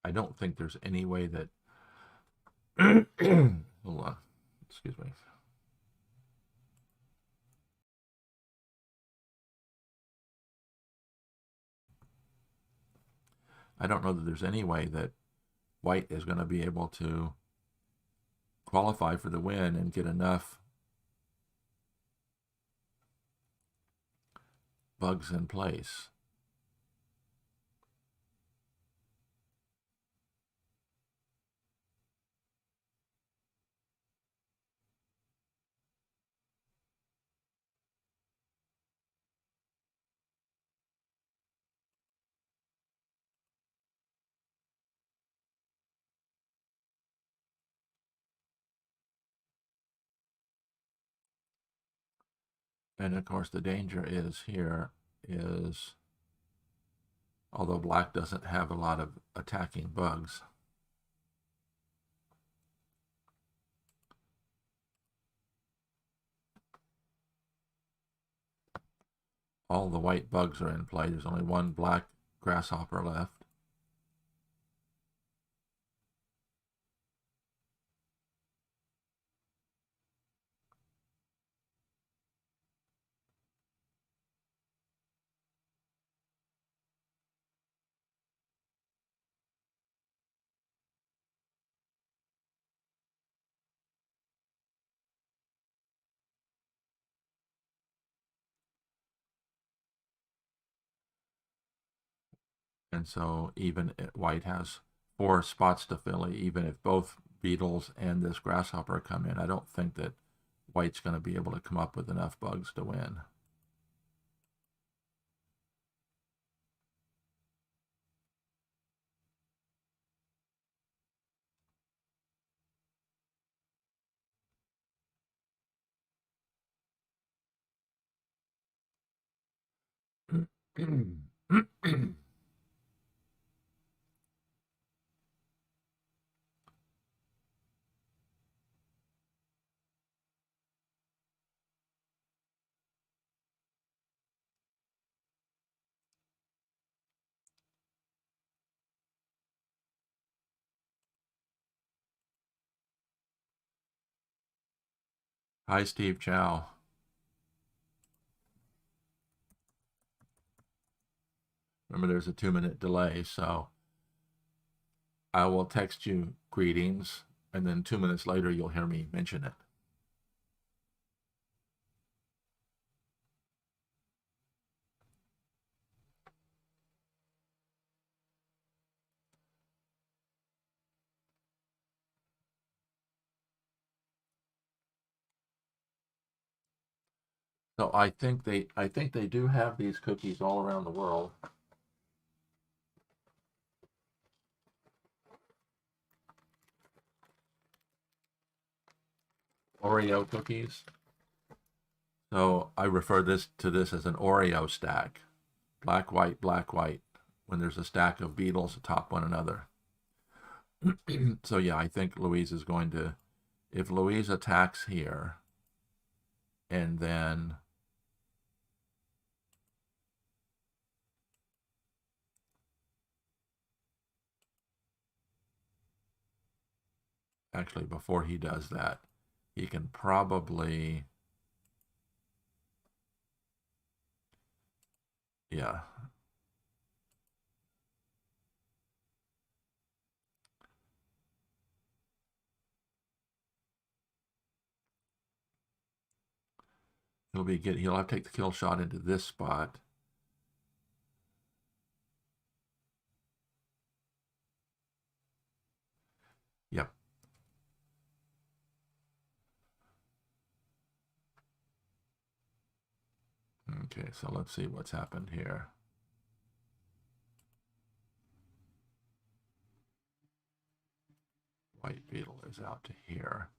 I don't think there's any way that. Hold on. Excuse me. I don't know that there's any way that white is going to be able to qualify for the win and get enough bugs in place. And of course, the danger is here is, although black doesn't have a lot of attacking bugs, all the white bugs are in play. There's only one black grasshopper left. And so even white has 4 spots to fill, even if both beetles and this grasshopper come in. I don't think that white's going to be able to come up with enough bugs to win. Hi, Steve Chow. Remember, there's a 2-minute delay, so I will text you greetings, and then 2 minutes later, you'll hear me mention it. So I think they do have these cookies all around the world. Oreo cookies. So I refer to this as an Oreo stack. Black, white, black, white. When there's a stack of beetles atop one another. So yeah, I think Loizz is going to, if Loizz attacks here, and then actually before he does that, he can probably, yeah. He'll have to take the kill shot into this spot. Yep. Okay, so let's see what's happened here. White beetle is out to here.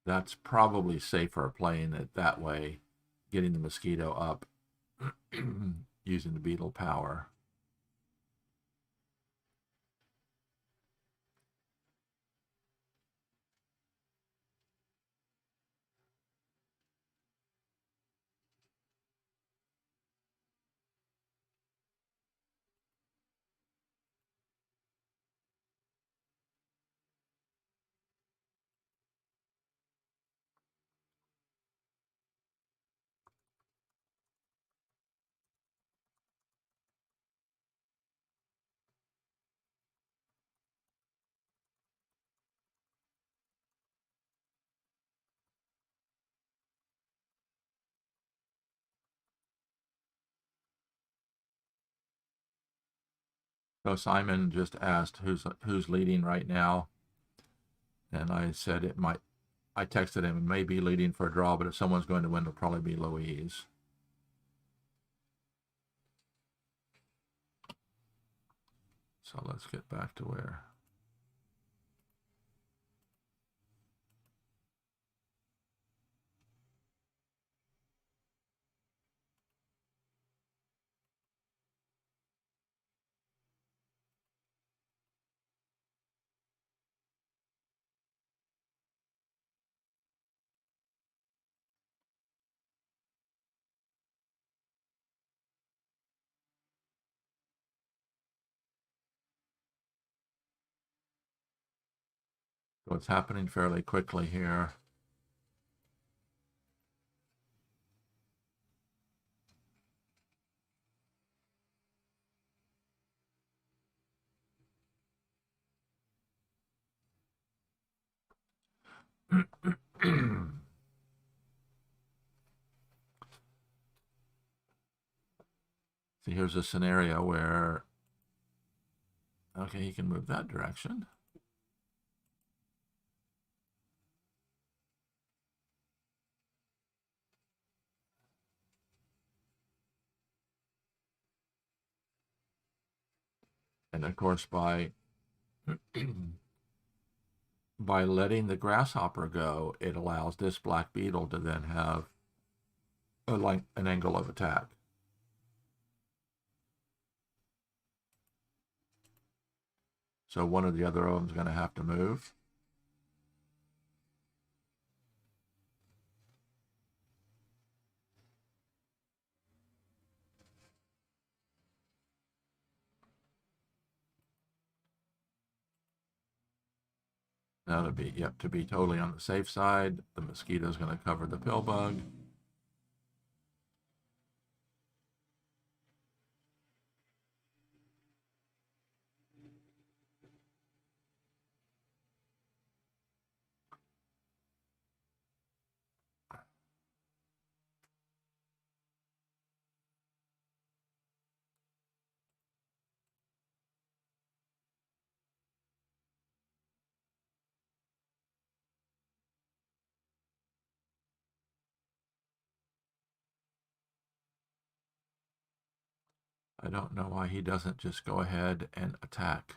That's probably safer playing it that way, getting the mosquito up using the beetle power. So Simon just asked who's leading right now, and I said it might. I texted him, it may be leading for a draw, but if someone's going to win, it'll probably be Loizz. So let's get back to where. So it's happening fairly quickly here. See, here's a scenario where, okay, he can move that direction. And of course, by by letting the grasshopper go, it allows this black beetle to then have an angle of attack. So one or the other of them is going to have to move. Now to be totally on the safe side, the mosquito is going to cover the pill bug. I don't know why he doesn't just go ahead and attack.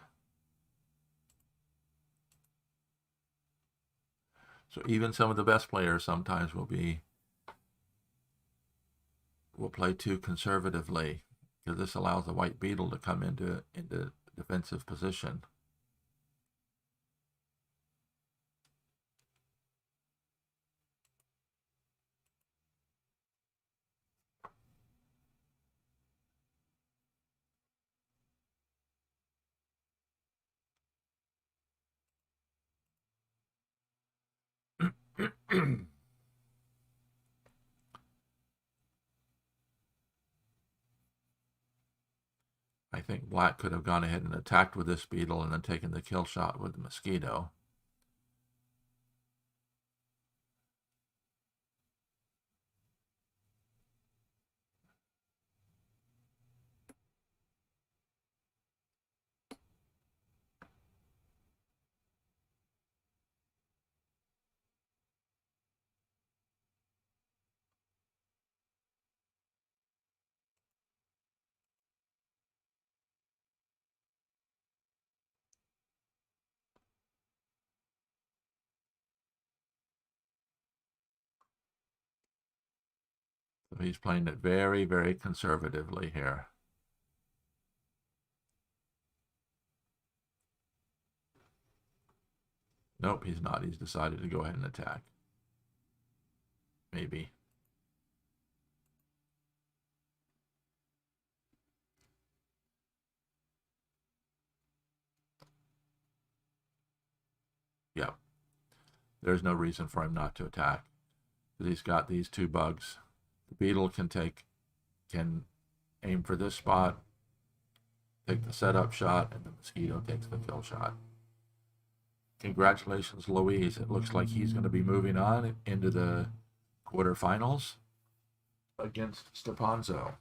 So even some of the best players sometimes will play too conservatively, because this allows the white beetle to come into defensive position. I think black could have gone ahead and attacked with this beetle and then taken the kill shot with the mosquito. So he's playing it very, very conservatively here. Nope, he's not. He's decided to go ahead and attack. Maybe. Yeah. There's no reason for him not to attack, because he's got these two bugs. The beetle can aim for this spot, take the setup shot, and the mosquito takes the kill shot. Congratulations, Loizz. It looks like he's going to be moving on into the quarterfinals against Stepanzo.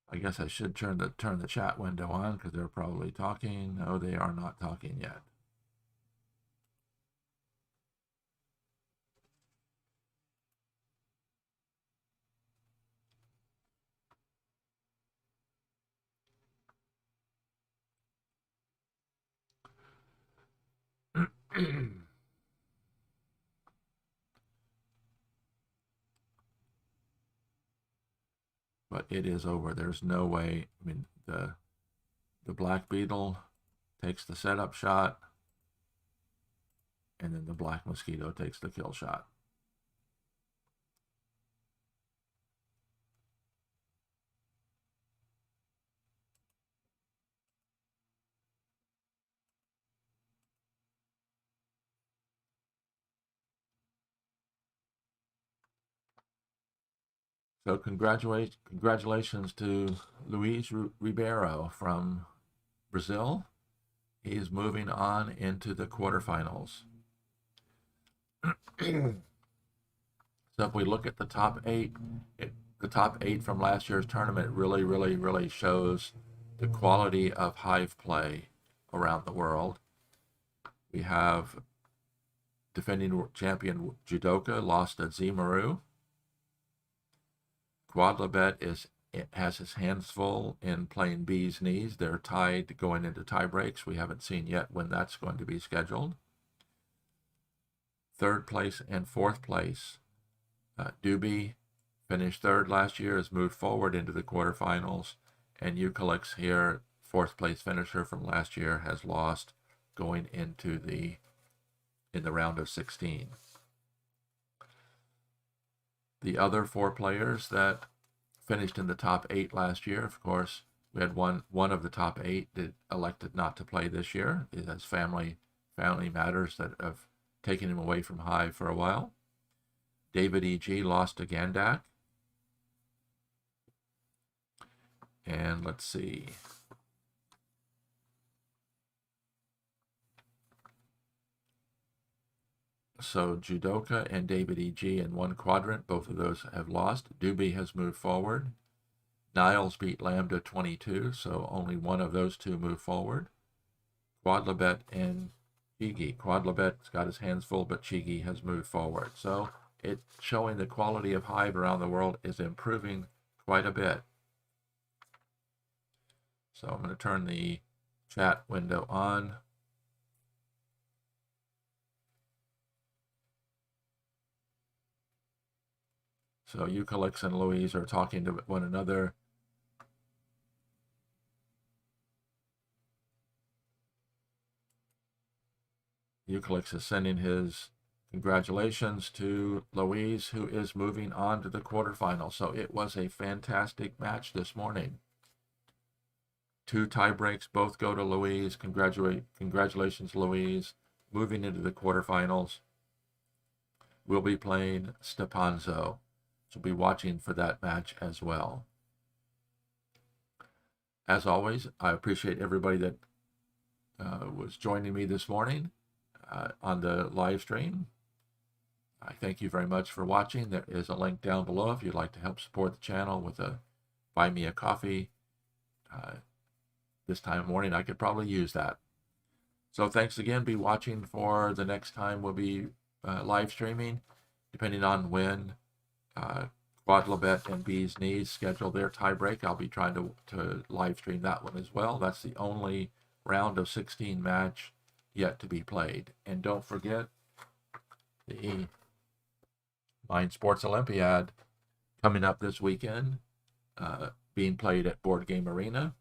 I guess I should turn the chat window on, because they're probably talking. No, they are not talking yet. But it is over. There's no way. I mean, the black beetle takes the setup shot, and then the black mosquito takes the kill shot. So congratulations to Loizz Ribeiro from Brazil. He is moving on into the quarterfinals. So if we look at the top eight, the top eight from last year's tournament really shows the quality of Hive play around the world. We have defending champion Judoka lost to Zimaru. Quadlibet has his hands full in playing Bee's Knees. They're tied going into tie breaks. We haven't seen yet when that's going to be scheduled. Third place and fourth place. Doobie finished third last year, has moved forward into the quarterfinals. And Eucalyx here, fourth place finisher from last year, has lost going into in the round of 16. The other 4 players that finished in the top 8 last year, of course, we had one of the top 8 that elected not to play this year. It has family matters that have taken him away from Hive for a while. David E.G. lost to Gandak. And let's see. So Judoka and David E.G. in one quadrant, both of those have lost. Doobie has moved forward. Niles beat Lambda 22, so only one of those two moved forward. Quadlibet and Chigi. Quadlibet's got his hands full, but Chigi has moved forward. So it's showing the quality of Hive around the world is improving quite a bit. So I'm going to turn the chat window on. So Eucalyx and Loizz are talking to one another. Eucalyx is sending his congratulations to Loizz, who is moving on to the quarterfinals. So it was a fantastic match this morning. 2 tie breaks, both go to Loizz. Congratulations, Loizz, moving into the quarterfinals. We'll be playing Stepanzo. So be watching for that match as well. As always, I appreciate everybody that was joining me this morning on the live stream. I thank you very much for watching. There is a link down below if you'd like to help support the channel with a buy me a coffee. This time of morning, I could probably use that. So thanks again. Be watching for the next time we'll be live streaming, depending on when Quadlibet and Bee's Knees schedule their tiebreak. I'll be trying to live stream that one as well. That's the only round of 16 match yet to be played. And don't forget the Mind Sports Olympiad coming up this weekend, being played at Board Game Arena.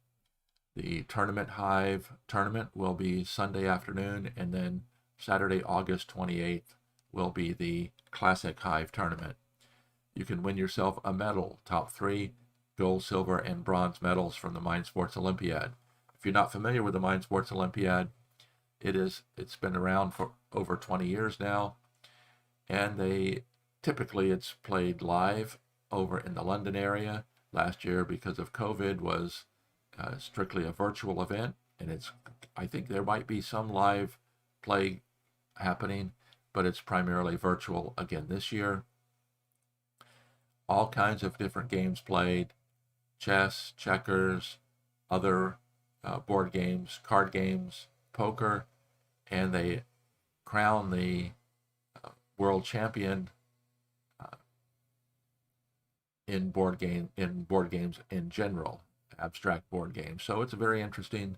The Tournament Hive tournament will be Sunday afternoon, and then Saturday, August 28th will be the Classic Hive tournament. You can win yourself a medal, top 3 gold, silver, and bronze medals from the Mind Sports Olympiad. If you're not familiar with the Mind Sports Olympiad, it's been around for over 20 years now, and typically it's played live over in the London area. Last year, because of COVID, was strictly a virtual event, and I think there might be some live play happening, but it's primarily virtual again this year. All kinds of different games played: chess, checkers, other board games, card games, poker, and they crown the world champion in board games in general, abstract board games. So it's a very interesting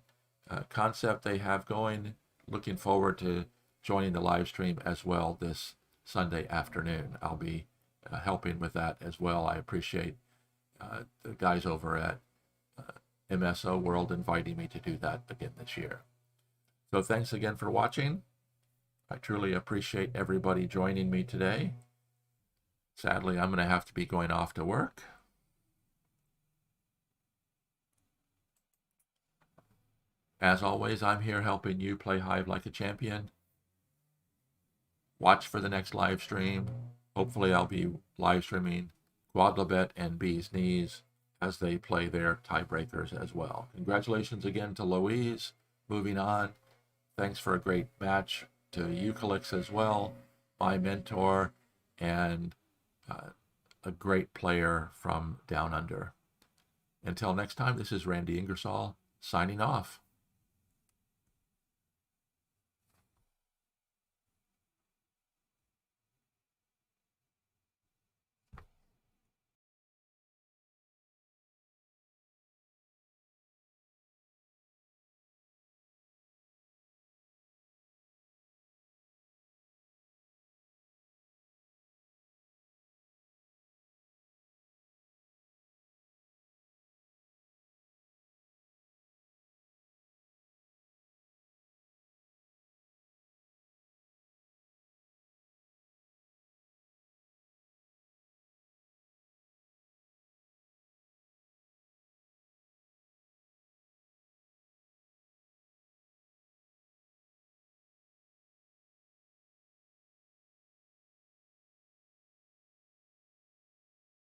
concept they have going. Looking forward to joining the live stream as well this Sunday afternoon. I'll be helping with that as well. I appreciate the guys over at MSO World inviting me to do that again this year. So thanks again for watching. I truly appreciate everybody joining me today. Sadly, I'm going to have to be going off to work. As always, I'm here helping you play Hive like a champion. Watch for the next live stream. Hopefully I'll be live streaming Quadlibet and Bee's Knees as they play their tiebreakers as well. Congratulations again to Loizz, moving on. Thanks for a great match to Eucalyx as well, my mentor, and a great player from Down Under. Until next time, this is Randy Ingersoll signing off.